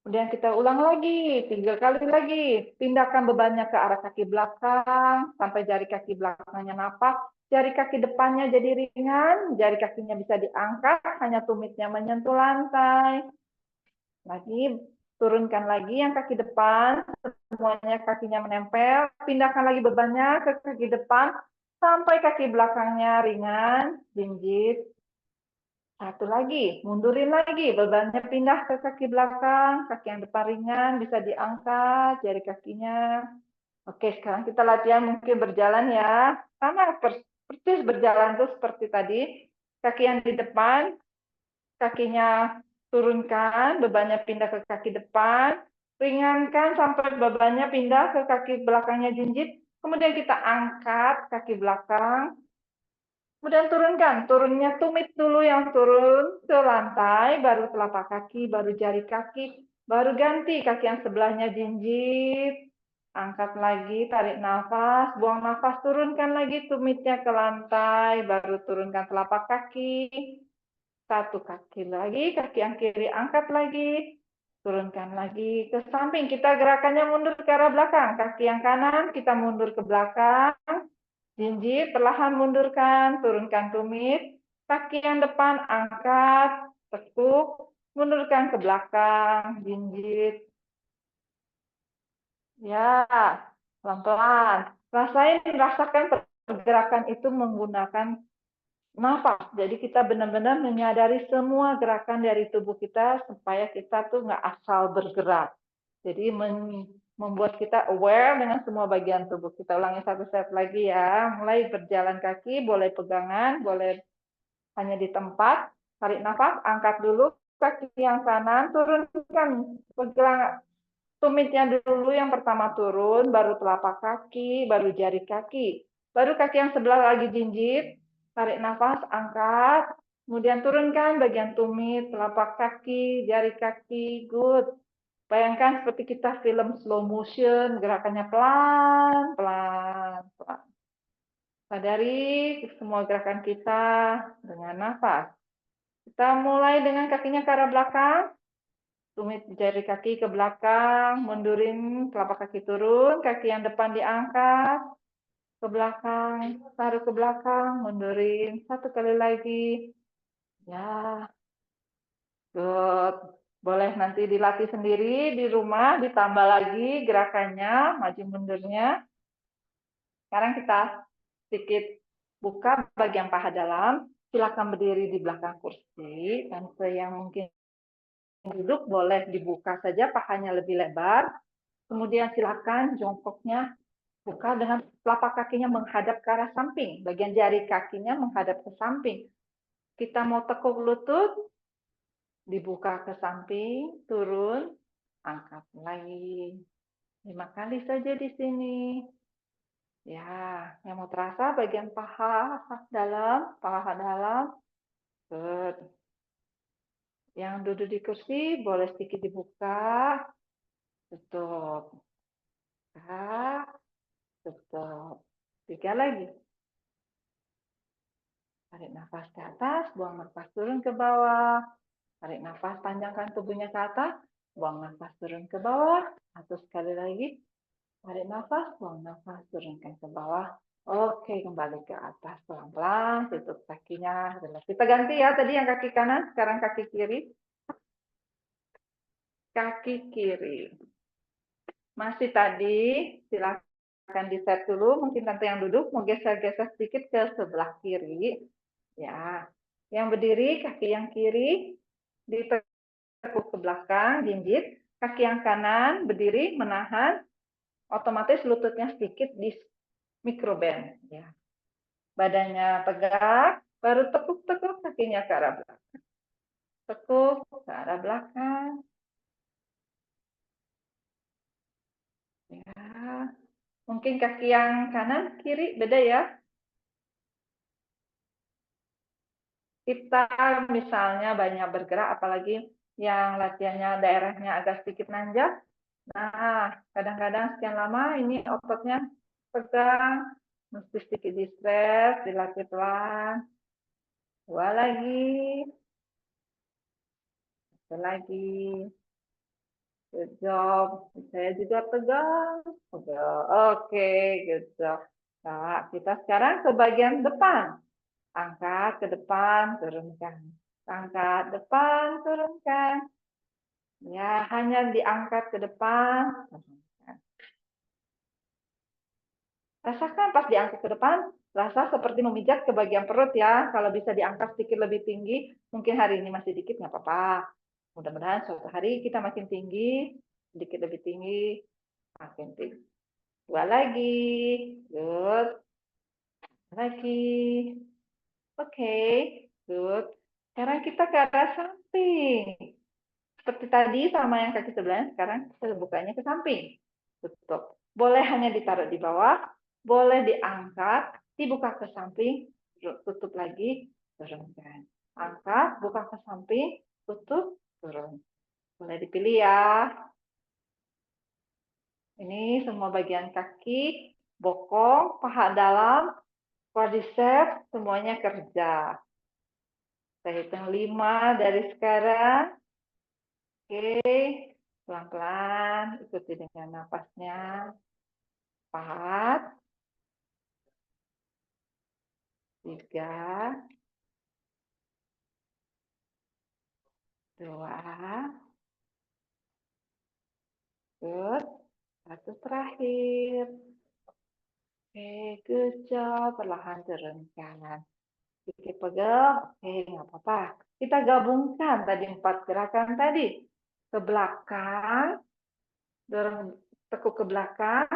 [SPEAKER 1] Kemudian kita ulang lagi, 3 kali lagi. Pindahkan bebannya ke arah kaki belakang, sampai jari kaki belakangnya napak. Jari kaki depannya jadi ringan, jari kakinya bisa diangkat, hanya tumitnya menyentuh lantai. Lagi, turunkan lagi yang kaki depan, semuanya kakinya menempel. Pindahkan lagi bebannya ke kaki depan, sampai kaki belakangnya ringan, jinjit. Satu lagi, mundurin lagi, bebannya pindah ke kaki belakang, kaki yang depan ringan, bisa diangkat, jari kakinya. Oke, sekarang kita latihan mungkin berjalan ya. Sama persis berjalan tuh seperti tadi. Kaki yang di depan, kakinya turunkan, bebannya pindah ke kaki depan, ringankan sampai bebannya pindah ke kaki belakangnya jinjit, kemudian kita angkat kaki belakang, kemudian turunkan, turunnya tumit dulu yang turun ke lantai, baru telapak kaki, baru jari kaki, baru ganti kaki yang sebelahnya jinjit, angkat lagi, tarik nafas, buang nafas, turunkan lagi tumitnya ke lantai, baru turunkan telapak kaki, satu kaki lagi, kaki yang kiri angkat lagi, turunkan lagi ke samping, kita gerakannya mundur ke arah belakang, kaki yang kanan kita mundur ke belakang, jinjit, perlahan mundurkan, turunkan tumit. Kaki yang depan angkat, tekuk, mundurkan ke belakang, jinjit. Ya, pelan-pelan. Rasakan pergerakan itu menggunakan nafas. Jadi kita benar-benar menyadari semua gerakan dari tubuh kita supaya kita tuh nggak asal bergerak. Jadi membuat kita aware dengan semua bagian tubuh. Kita ulangi satu set lagi ya. Mulai berjalan kaki, boleh pegangan, boleh hanya di tempat. Tarik nafas, angkat dulu kaki yang kanan, turunkan pegang tumitnya dulu yang pertama turun, baru telapak kaki, baru jari kaki. Baru kaki yang sebelah lagi jinjit, tarik nafas, angkat, kemudian turunkan bagian tumit, telapak kaki, jari kaki, good. Bayangkan seperti kita film slow motion, gerakannya pelan, pelan, pelan. Sadari semua gerakan kita dengan nafas. Kita mulai dengan kakinya ke arah belakang, tumit jari kaki ke belakang, mundurin telapak kaki turun, kaki yang depan diangkat, ke belakang, taruh ke belakang, mundurin, 1 kali lagi. Ya, good. Boleh nanti dilatih sendiri di rumah, ditambah lagi gerakannya, maju mundurnya. Sekarang kita sedikit buka bagian paha dalam. Silakan berdiri di belakang kursi, dan yang mungkin duduk boleh dibuka saja pahanya lebih lebar. Kemudian silakan jongkoknya buka dengan telapak kakinya menghadap ke arah samping. Bagian jari kakinya menghadap ke samping. Kita mau tekuk lutut, dibuka ke samping, turun, angkat lagi. 5 kali saja di sini. Ya, yang mau terasa bagian paha dalam. Good. Yang duduk di kursi boleh sedikit dibuka, tutup. Tutup. 3 lagi. Tarik nafas ke atas, buang nafas turun ke bawah. Tarik nafas, panjangkan tubuhnya ke atas, buang nafas turun ke bawah. Atau sekali lagi, tarik nafas, buang nafas, turunkan ke bawah. Oke, kembali ke atas pelan-pelan, tutup kakinya. Kita ganti ya, tadi yang kaki kanan, sekarang kaki kiri. Kaki kiri. Masih tadi, silakan di-set dulu. Mungkin tante yang duduk mau geser-geser sedikit ke sebelah kiri. Ya, yang berdiri, kaki yang kiri ditekuk ke belakang, jinjit. Kaki yang kanan berdiri, menahan. Otomatis lututnya sedikit di microbend. Ya. Badannya tegak, baru tekuk-tekuk kakinya ke arah belakang. Tekuk ke arah belakang. Ya. Mungkin kaki yang kanan, kiri, beda ya. Kita misalnya banyak bergerak, apalagi yang latihannya daerahnya agak sedikit nanjak. Nah, kadang-kadang sekian lama ini ototnya pegang, mesti sedikit di-stretch, dilatih pelan. 2 lagi, 1 lagi. Good job. Saya juga pegang. Oke, good job. Nah, kita sekarang ke bagian depan. Angkat ke depan, turunkan. Angkat depan, turunkan. Ya, hanya diangkat ke depan. Rasakan pas diangkat ke depan, rasa seperti memijat ke bagian perut ya. Kalau bisa diangkat sedikit lebih tinggi, mungkin hari ini masih dikit, nggak apa-apa. Mudah-mudahan suatu hari kita makin tinggi, sedikit lebih tinggi, makin tinggi. 2 lagi, good. Lagi, oke, good. Sekarang kita ke arah samping. Seperti tadi sama yang kaki sebelahnya, sekarang kita bukanya ke samping. Tutup. Boleh hanya ditaruh di bawah, boleh diangkat, dibuka ke samping, tutup lagi, turunkan. Angkat, buka ke samping, tutup, turun. Boleh dipilih ya. Ini semua bagian kaki, bokong, paha dalam, quadriceps, semuanya kerja. Saya hitung 5 dari sekarang. Oke, pelan-pelan, ikuti dengan napasnya. 4, 3, 2, good. 1 terakhir. Oke, good job. Perlahan turunkan. Sedikit pegel, oke, nggak apa-apa. Kita gabungkan tadi 4 gerakan tadi. Ke belakang, dorong tekuk ke belakang,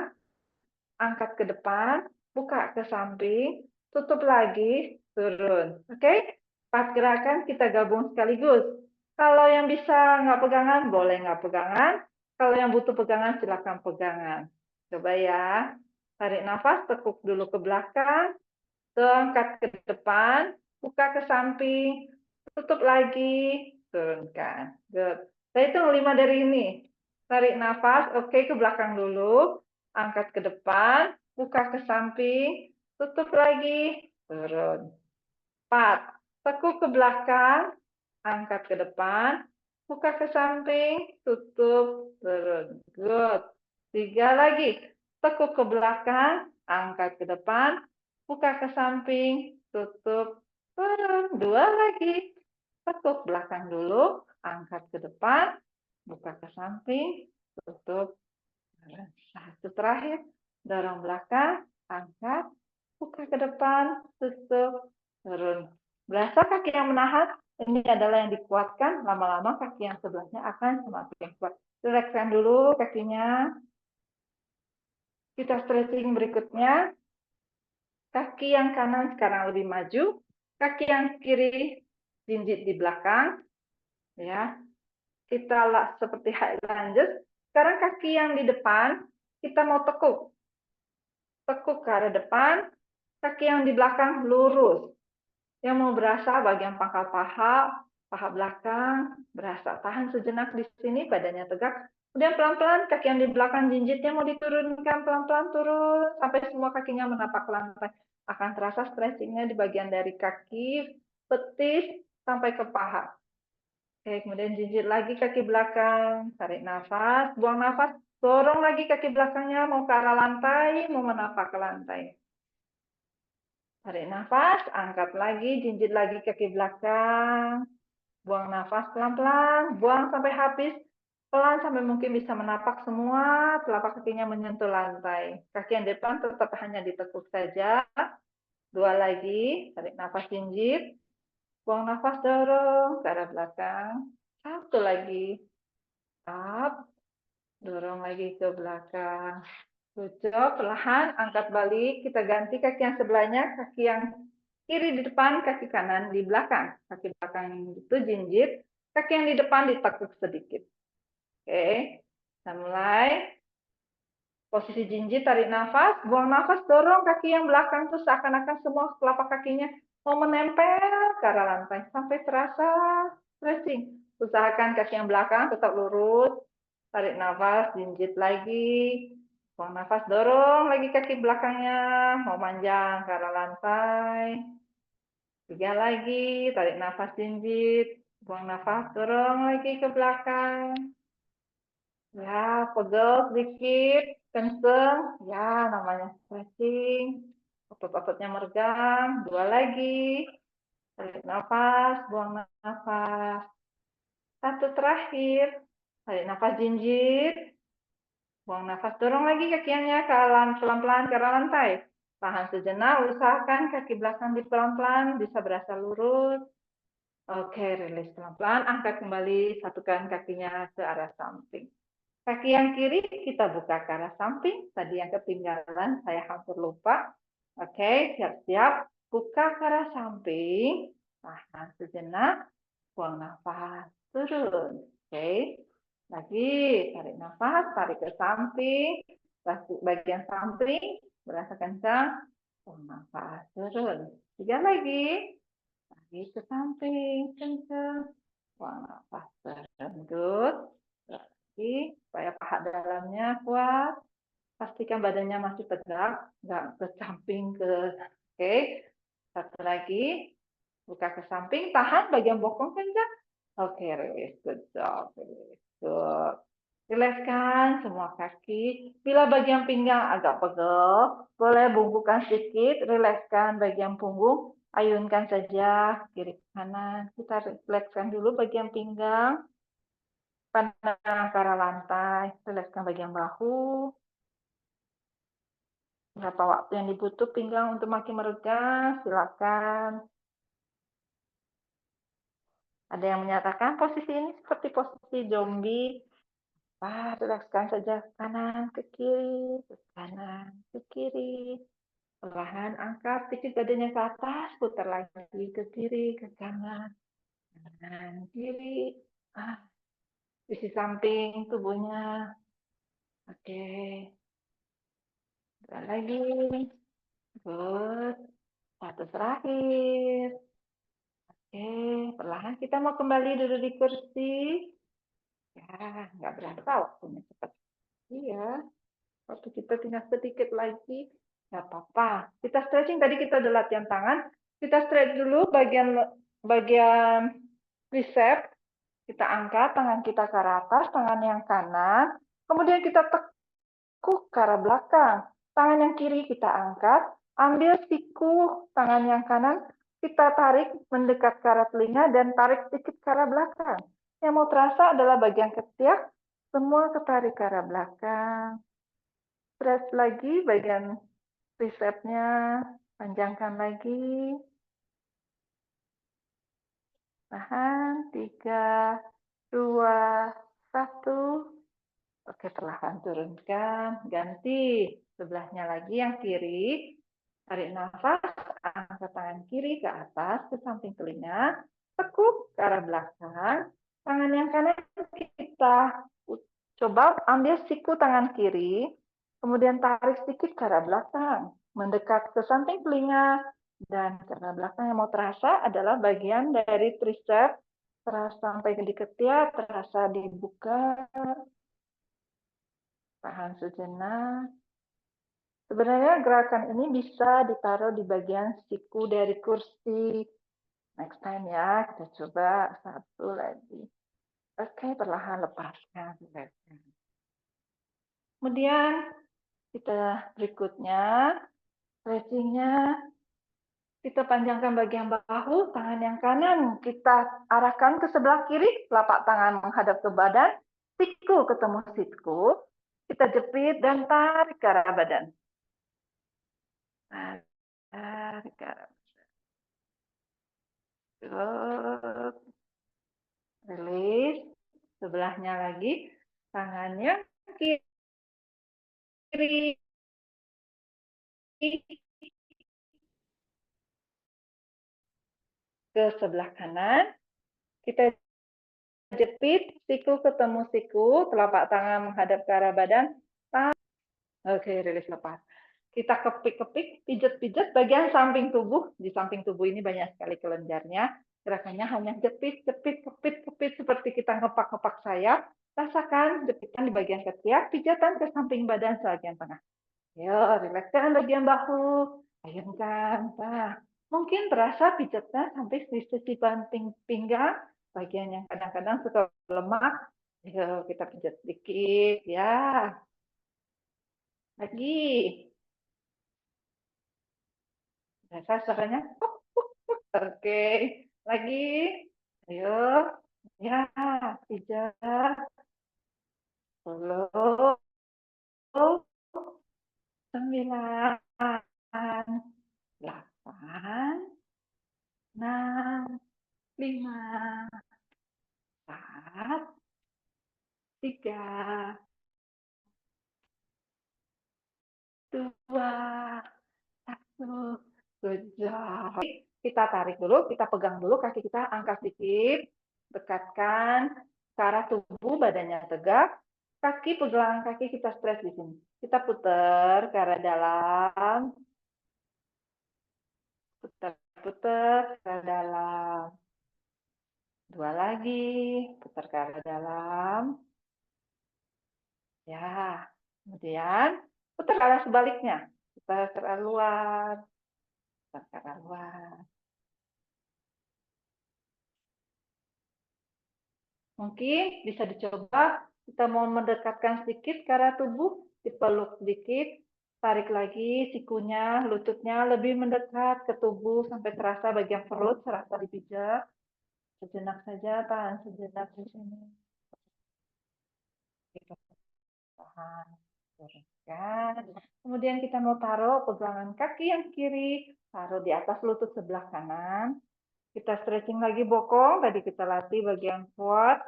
[SPEAKER 1] angkat ke depan, buka ke samping, tutup lagi, turun. Oke? 4 gerakan kita gabung sekaligus. Kalau yang bisa nggak pegangan, boleh nggak pegangan. Kalau yang butuh pegangan, silakan pegangan. Coba ya. Tarik nafas, tekuk dulu ke belakang, angkat ke depan, buka ke samping, tutup lagi, turunkan. Good. Saya hitung 5 dari ini. Tarik nafas, oke, ke belakang dulu, angkat ke depan, buka ke samping, tutup lagi, turun. 4. Tekuk ke belakang, angkat ke depan, buka ke samping, tutup, turun. Good. 3 lagi. Tekuk ke belakang, angkat ke depan, buka ke samping, tutup, turun. 2 lagi. Tekuk belakang dulu, angkat ke depan, buka ke samping, tutup, turun. 1 terakhir, dorong belakang, angkat, buka ke depan, tutup, turun. Berasa kaki yang menahan? Ini adalah yang dikuatkan, lama-lama kaki yang sebelahnya akan semakin kuat. Rilekskan dulu kakinya. Kita stretching berikutnya. Kaki yang kanan sekarang lebih maju, kaki yang kiri jinjit di belakang. Ya, kita seperti high lunges. Sekarang kaki yang di depan kita mau tekuk. Tekuk ke arah depan, kaki yang di belakang lurus. Yang mau berasa bagian pangkal paha, paha belakang, berasa. Tahan sejenak di sini, badannya tegak. Kemudian pelan-pelan kaki yang di belakang jinjitnya mau diturunkan, pelan-pelan turun, sampai semua kakinya menapak lantai. Akan terasa stretchingnya di bagian dari kaki, petis, sampai ke paha. Oke, kemudian jinjit lagi kaki belakang, tarik nafas, buang nafas, dorong lagi kaki belakangnya mau ke arah lantai, mau menapak ke lantai. Tarik nafas, angkat lagi, jinjit lagi kaki belakang. Buang nafas pelan-pelan, buang sampai habis. Pelan sampai mungkin bisa menapak semua telapak kakinya menyentuh lantai. Kaki yang depan tetap hanya ditekuk saja. 2 lagi, tarik nafas jinjit. Buang nafas, dorong ke arah belakang. 1 lagi. Up, dorong lagi ke belakang. Good job, perlahan angkat balik, kita ganti kaki yang sebelahnya, kaki yang kiri di depan, kaki kanan di belakang. Kaki belakang itu jinjit, kaki yang di depan ditekuk sedikit. Oke, kita mulai. Posisi jinjit, tarik nafas, buang nafas, dorong kaki yang belakang itu seakan-akan semua telapak kakinya mau menempel ke arah lantai sampai terasa stretching. Usahakan kaki yang belakang tetap lurus. Tarik nafas, jinjit lagi. Buang nafas, dorong lagi kaki belakangnya, mau manjang ke arah lantai. 3 lagi, tarik nafas jinjit. Buang nafas, dorong lagi ke belakang. Ya, pegel sedikit, kenceng. Ya, namanya stretching. Otot-ototnya meregang. 2 lagi. Tarik nafas, buang nafas. 1 terakhir. Tarik nafas jinjit. Buang nafas, dorong lagi kakinya ke pelan-pelan ke arah lantai. Tahan sejenak, usahakan kaki belakang di pelan-pelan bisa berasa lurus. Oke, rilis pelan-pelan, angkat kembali, satukan kakinya ke arah samping. Kaki yang kiri kita buka ke arah samping, tadi yang ketinggalan saya hampir lupa. Oke, siap-siap, buka ke arah samping, tahan sejenak, buang nafas, turun. Oke, lagi tarik nafas, tarik ke samping, bagian samping, berasa kencang, buang nafas, turun. 3 lagi ke samping, kencang, buang nafas, turun. Good. Lagi, supaya paha dalamnya kuat, pastikan badannya masih tegak, nggak ke samping oke. 1 lagi, buka ke samping, tahan bagian bokong kencang. Oke, release. Good job. Release. Good. Rilekskan semua kaki. Bila bagian pinggang agak pegel, boleh bungkukan sedikit. Rilekskan bagian punggung. Ayunkan saja kiri kanan. Kita rilekskan dulu bagian pinggang. Pandang ke arah lantai. Rilekskan bagian bahu. Berapa waktu yang dibutuh pinggang untuk makin meregang? Silakan. Ada yang menyatakan posisi ini seperti posisi zombie. Rilekskan saja kanan ke kiri, ke kanan ke kiri. Perlahan angkat sedikit badannya ke atas, putar lagi ke kiri, ke kanan, kanan, kiri. Sisi samping tubuhnya. Oke. 2 lagi. Good. 1 terakhir. Oke, perlahan kita mau kembali duduk di kursi. Ya, nggak berasa waktunya cepat. Iya, waktu kita tinggal sedikit lagi, nggak apa-apa. Kita stretching, tadi kita udah latihan tangan. Kita stretch dulu bagian tricep. Kita angkat tangan kita ke arah atas, tangan yang kanan. Kemudian kita tekuk ke arah belakang. Tangan yang kiri kita angkat, ambil siku tangan yang kanan, kita tarik mendekat ke arah telinga dan tarik sedikit ke arah belakang. Yang mau terasa adalah bagian ketiak, semua ketarik ke arah belakang. Press lagi bagian tricepsnya, panjangkan lagi. Tahan, 3, 2, 1. Oke, perlahan turunkan. Ganti sebelahnya lagi yang kiri. Tarik nafas, angkat tangan kiri ke atas, ke samping telinga. Tekuk ke arah belakang. Tangan yang kanan kita coba ambil siku tangan kiri. Kemudian tarik sedikit ke arah belakang. Mendekat ke samping telinga. Dan ke arah belakang yang mau terasa adalah bagian dari triceps. Terasa sampai di ketiak, terasa dibuka. Tahan sejenak. Sebenarnya gerakan ini bisa ditaruh di bagian siku dari kursi. Next time ya, kita coba satu lagi. Oke, perlahan lepaskan. Kemudian kita berikutnya, stretchingnya, kita panjangkan bagian bahu, tangan yang kanan kita arahkan ke sebelah kiri, telapak tangan menghadap ke badan, siku ketemu siku, kita jepit dan tarik ke arah badan. Tarik ke arah badan. Rilis, sebelahnya lagi, tangannya kiri, ke sebelah kanan, kita jepit, siku ketemu siku, telapak tangan menghadap ke arah badan. Oke, rilis lepas. Kita kepik-kepik, pijat-pijat bagian samping tubuh. Di samping tubuh ini banyak sekali kelenjarnya. Gerakannya hanya jepit, jepit, kepit, kepit, seperti kita ngepak-ngepak sayap. Rasakan jepitan di bagian ketiak, pijatan ke samping badan sebagian tengah. Yo, rilekskan bagian bahu. Ayunkan. Nah, mungkin terasa pijatnya sampai di sisi pinggang, bagian yang kadang-kadang suka lemak. Yo, kita pijat sedikit. Ya, lagi. Rasa suaranya. Oke, lagi. Ayo. Ya, pijat. 10, 9, 8, 6, 5, 4, 3, 2, 1. Good job. Kita tarik dulu, kita pegang dulu, kaki kita angkat sedikit, dekatkan ke arah tubuh, badannya tegak, kaki pegang kaki kita stretch di sini. Kita putar ke arah dalam, putar-putar ke arah dalam. Dua lagi, putar ke arah dalam. Ya, kemudian putar ke arah sebaliknya, putar ke arah luar, putar ke arah luar. Mungkin bisa dicoba, kita mau mendekatkan sedikit ke arah tubuh, dipeluk sedikit, tarik lagi sikunya, lututnya lebih mendekat ke tubuh sampai terasa bagian perut, terasa dipijat. Sejenak saja, tahan sejenak di sini. Tahan, turunkan. Kemudian kita mau taruh pegangan kaki yang kiri, taruh di atas lutut sebelah kanan. Kita stretching lagi bokong, tadi kita latih bagian quad,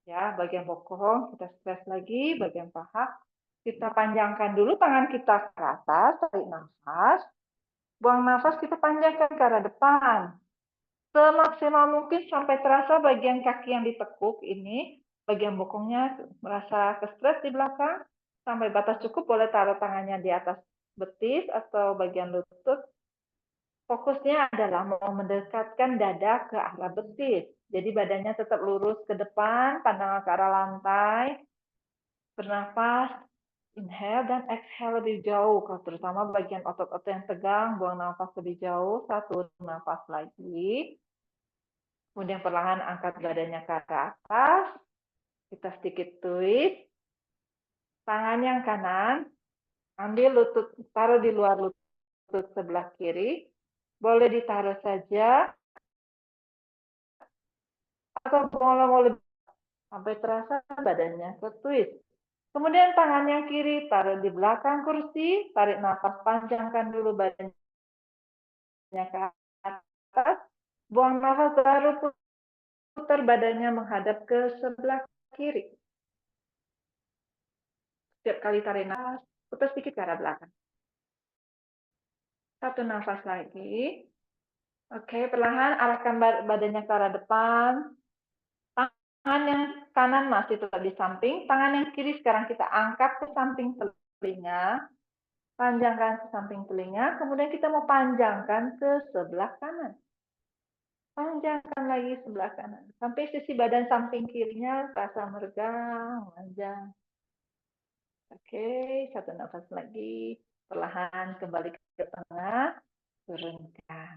[SPEAKER 1] ya, bagian bokong, kita stretch lagi, bagian paha. Kita panjangkan dulu tangan kita ke atas, tarik nafas. Buang nafas, kita panjangkan ke arah depan. Semaksimal mungkin sampai terasa bagian kaki yang ditekuk ini, bagian bokongnya merasa ke-stretch di belakang. Sampai batas cukup, boleh taruh tangannya di atas betis atau bagian lutut. Fokusnya adalah mau mendekatkan dada ke arah betis. Jadi badannya tetap lurus ke depan, pandangan ke arah lantai. Bernafas, inhale dan exhale lebih jauh. Terutama bagian otot-otot yang tegang, buang nafas lebih jauh. Satu nafas lagi. Kemudian perlahan angkat badannya ke atas. Kita sedikit twist. Tangan yang kanan Ambil lutut, taruh di luar lutut sebelah kiri. Boleh ditaruh saja, atau mau lebih sampai terasa badannya ke twist. Kemudian tangan yang kiri taruh di belakang kursi, tarik nafas panjangkan dulu badannya ke atas, buang nafas baru putar badannya menghadap ke sebelah kiri. Setiap kali tarik nafas, putar sedikit ke arah belakang. Satu nafas lagi. Oke, perlahan arahkan badannya ke arah depan. Tangan yang kanan masih tetap di samping, tangan yang kiri sekarang kita angkat ke samping telinga. Panjangkan ke samping telinga, kemudian kita mau panjangkan ke sebelah kanan. Panjangkan lagi sebelah kanan. Sampai sisi badan samping kirinya terasa meregang, panjang. Oke, satu nafas lagi. Perlahan kembali ke tengah, turunkan.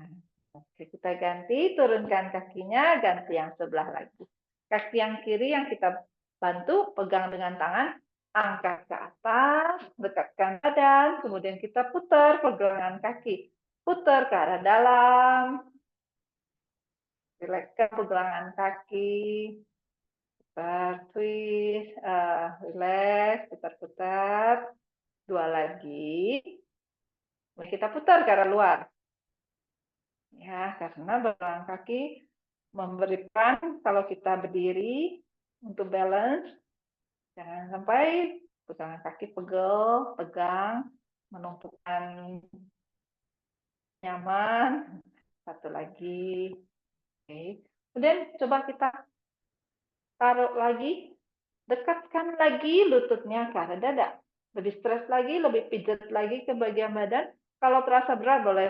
[SPEAKER 1] Oke, kita ganti, turunkan kakinya, ganti yang sebelah lagi. Kaki yang kiri yang kita bantu, pegang dengan tangan, angkat ke atas, dekatkan badan, kemudian kita putar pegangan kaki. Putar ke arah dalam, rilekskan pegangan kaki, putar, twist, relax, putar-putar. Dua lagi, kita putar ke arah luar. Ya, karena pegangan kaki memberikan kalau kita berdiri untuk balance, jangan sampai pegangan kaki pegel, tegang, menumpukan nyaman. Satu lagi. Oke. Kemudian coba kita taruh lagi, dekatkan lagi lututnya ke arah dada. Lebih stres lagi, lebih pijat lagi ke bagian badan. Kalau terasa berat boleh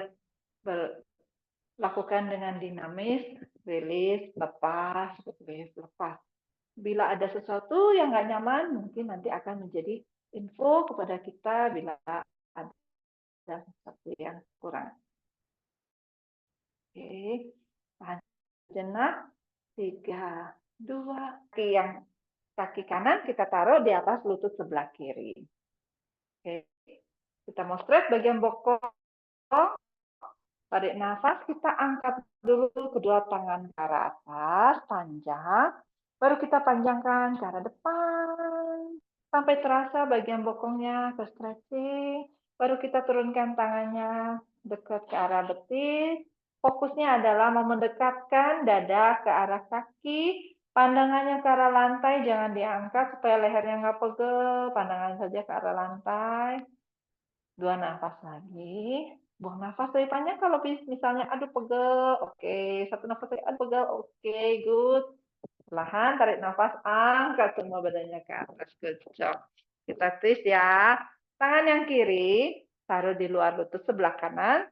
[SPEAKER 1] lakukan dengan dinamis, rilis, lepas, rilis, lepas. Bila ada sesuatu yang nggak nyaman, mungkin nanti akan menjadi info kepada kita bila ada sesuatu yang kurang. Oke, tahan sejenak. 3, 2, kaki kanan kita taruh di atas lutut sebelah kiri. Oke, kita mau stretch bagian bokong. Tarik nafas, kita angkat dulu kedua tangan ke arah atas, panjang. Baru kita panjangkan ke arah depan. Sampai terasa bagian bokongnya ke stretching. Baru kita turunkan tangannya dekat ke arah betis. Fokusnya adalah mau mendekatkan dada ke arah kaki. Pandangannya ke arah lantai, jangan diangkat supaya lehernya nggak pegel. Pandangan saja ke arah lantai. 2 nafas lagi. Buang nafas lebih panjang kalau misalnya aduh pegel, oke. 1 nafas lagi, aduh pegel, oke, good. Perlahan tarik nafas, angkat semua badannya ke atas, good job. Kita twist ya. Tangan yang kiri taruh di luar lutut sebelah kanan.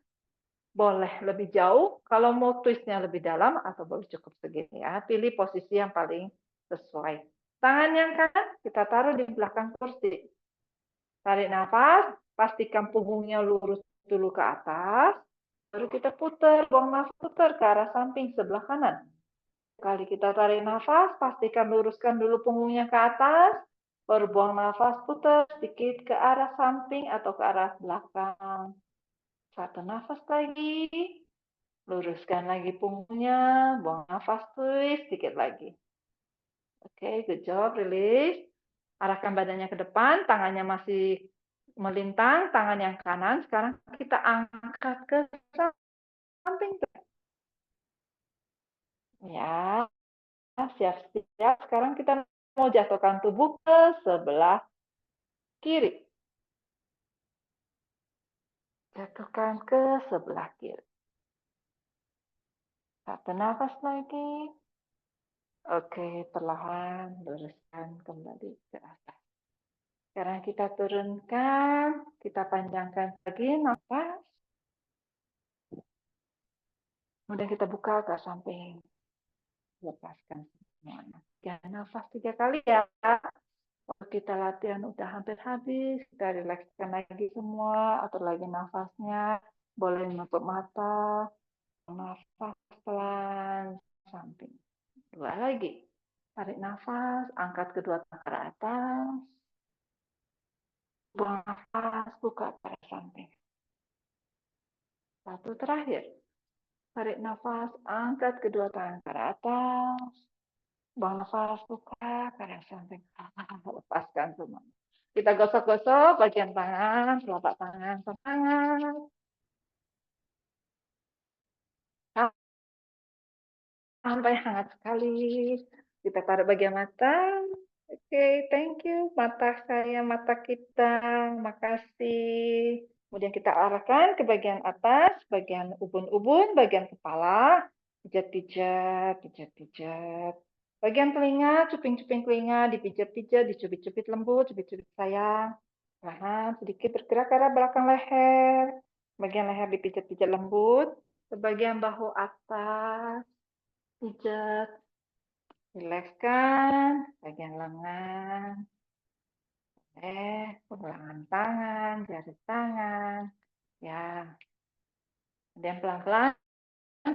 [SPEAKER 1] Boleh lebih jauh, kalau mau twistnya lebih dalam atau boleh cukup segini ya. Pilih posisi yang paling sesuai. Tangan yang kanan kita taruh di belakang kursi. Tarik nafas, pastikan punggungnya lurus dulu ke atas. Baru kita putar, buang nafas, putar ke arah samping sebelah kanan. Kali kita tarik nafas, pastikan luruskan dulu punggungnya ke atas. Baru buang nafas, putar sedikit ke arah samping atau ke arah belakang. 1 nafas lagi. Luruskan lagi punggungnya, buang nafas, twist sedikit lagi. Oke, good job, release. Arahkan badannya ke depan, tangannya masih melintang, tangan yang kanan. Sekarang kita angkat ke samping. Ya, siap-siap. Sekarang kita mau jatuhkan tubuh ke sebelah kiri. Jatuhkan ke sebelah kiri. Satu nafas lagi. Oke, perlahan luruskan kembali ke atas. Sekarang kita turunkan, kita panjangkan lagi nafas. Kemudian kita buka ke samping. Lepaskan semuanya. Jangan nafas 3 kali ya. Kalau kita latihan udah hampir habis, kita rilekskan lagi semua, atur lagi nafasnya. Boleh menutup mata, nafas pelan, samping. 2 lagi. Tarik nafas, angkat kedua tangan ke atas. Buang nafas, buka pada samping. Satu terakhir. Tarik nafas, angkat kedua tangan ke atas. Buang nafas, buka ke arah samping. Lepaskan semua. Kita gosok-gosok bagian tangan, telapak tangan, tangan. Sampai hangat sekali. Kita taruh bagian mata. Oke, thank you. Mata saya, mata kita. Makasih. Kemudian kita arahkan ke bagian atas, bagian ubun-ubun, bagian kepala. Pijat-pijat, pijat-pijat. Bagian telinga, cuping-cuping telinga, dipijat-pijat, dicubit-cubit lembut, cubit-cubit sayang. Perlahan, sedikit bergerak ke arah belakang leher. Bagian leher dipijat-pijat lembut. Bagian bahu atas, pijat. Rilekskan bagian lengan, pergelangan tangan, jari tangan. Ya, kemudian pelan-pelan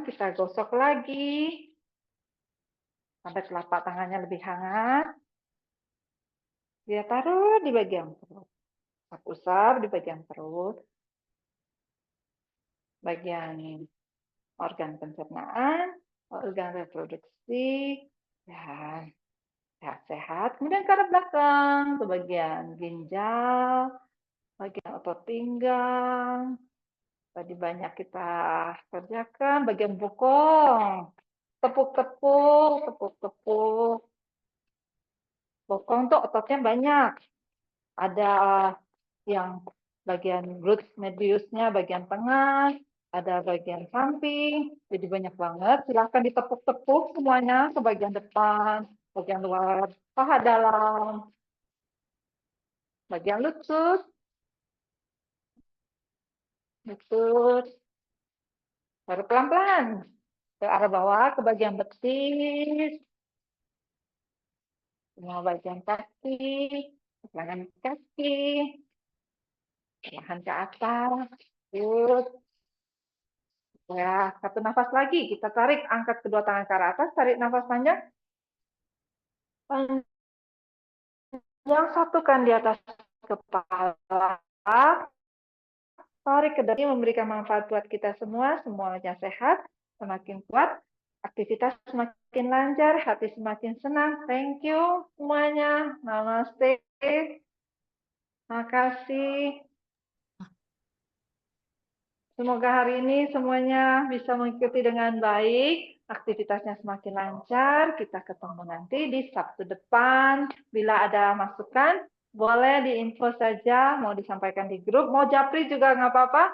[SPEAKER 1] kita gosok lagi sampai telapak tangannya lebih hangat. Dia taruh di bagian perut. Usap di bagian perut, bagian organ pencernaan, organ reproduksi, dan sehat-sehat. Kemudian ke arah belakang, ke bagian ginjal, bagian otot pinggang. Tadi banyak kita kerjakan bagian bokong. Tepuk-tepuk, tepuk-tepuk. Bokong tuh ototnya banyak. Ada yang bagian glutes mediusnya bagian tengah, ada bagian samping. Jadi banyak banget. Silahkan ditepuk-tepuk semuanya ke bagian depan, bagian luar, paha dalam, bagian lutut, lutut. Baru pelan-pelan ke arah bawah, ke bagian betis, semua bagian kaki, perlahan kaki, perlahan ke atas. Good. Ya, satu nafas lagi. Kita tarik, angkat kedua tangan ke arah atas, tarik nafas panjang. Panjang, satukan di atas kepala. Tarik ke dalam, memberikan manfaat buat kita semua, semuanya sehat, semakin kuat, aktivitas semakin lancar, hati semakin senang. Thank you semuanya. Namaste. Makasih. Semoga hari ini semuanya bisa mengikuti dengan baik, aktivitasnya semakin lancar. Kita ketemu nanti di Sabtu depan. Bila ada masukan, boleh diinfo saja, mau disampaikan di grup, mau japri juga nggak apa-apa.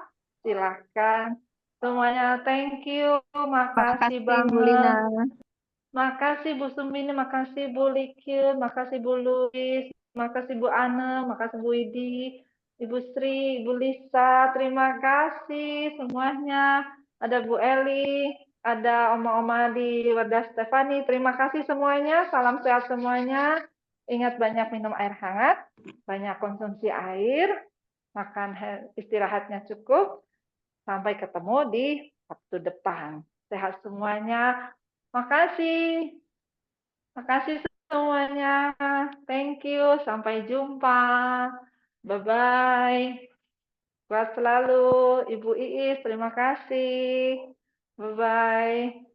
[SPEAKER 1] Silahkan. Semuanya thank you, makasih
[SPEAKER 2] Makasih Bu Lina.
[SPEAKER 1] banget. Makasih Bu Sumbini, makasih Bu Likyun, makasih Bu Luis, makasih Bu Ane, makasih Bu Widi, Ibu Sri, Ibu Lisa, terima kasih semuanya. Ada Bu Eli, ada Oma-Oma di Wadah Stefani, terima kasih semuanya, salam sehat semuanya. Ingat banyak minum air hangat, banyak konsumsi air, makan istirahatnya cukup, sampai ketemu di Sabtu depan. Sehat semuanya. Makasih. Makasih semuanya. Thank you. Sampai jumpa. Bye-bye. Kuat selalu. Ibu Iis, terima kasih. Bye-bye.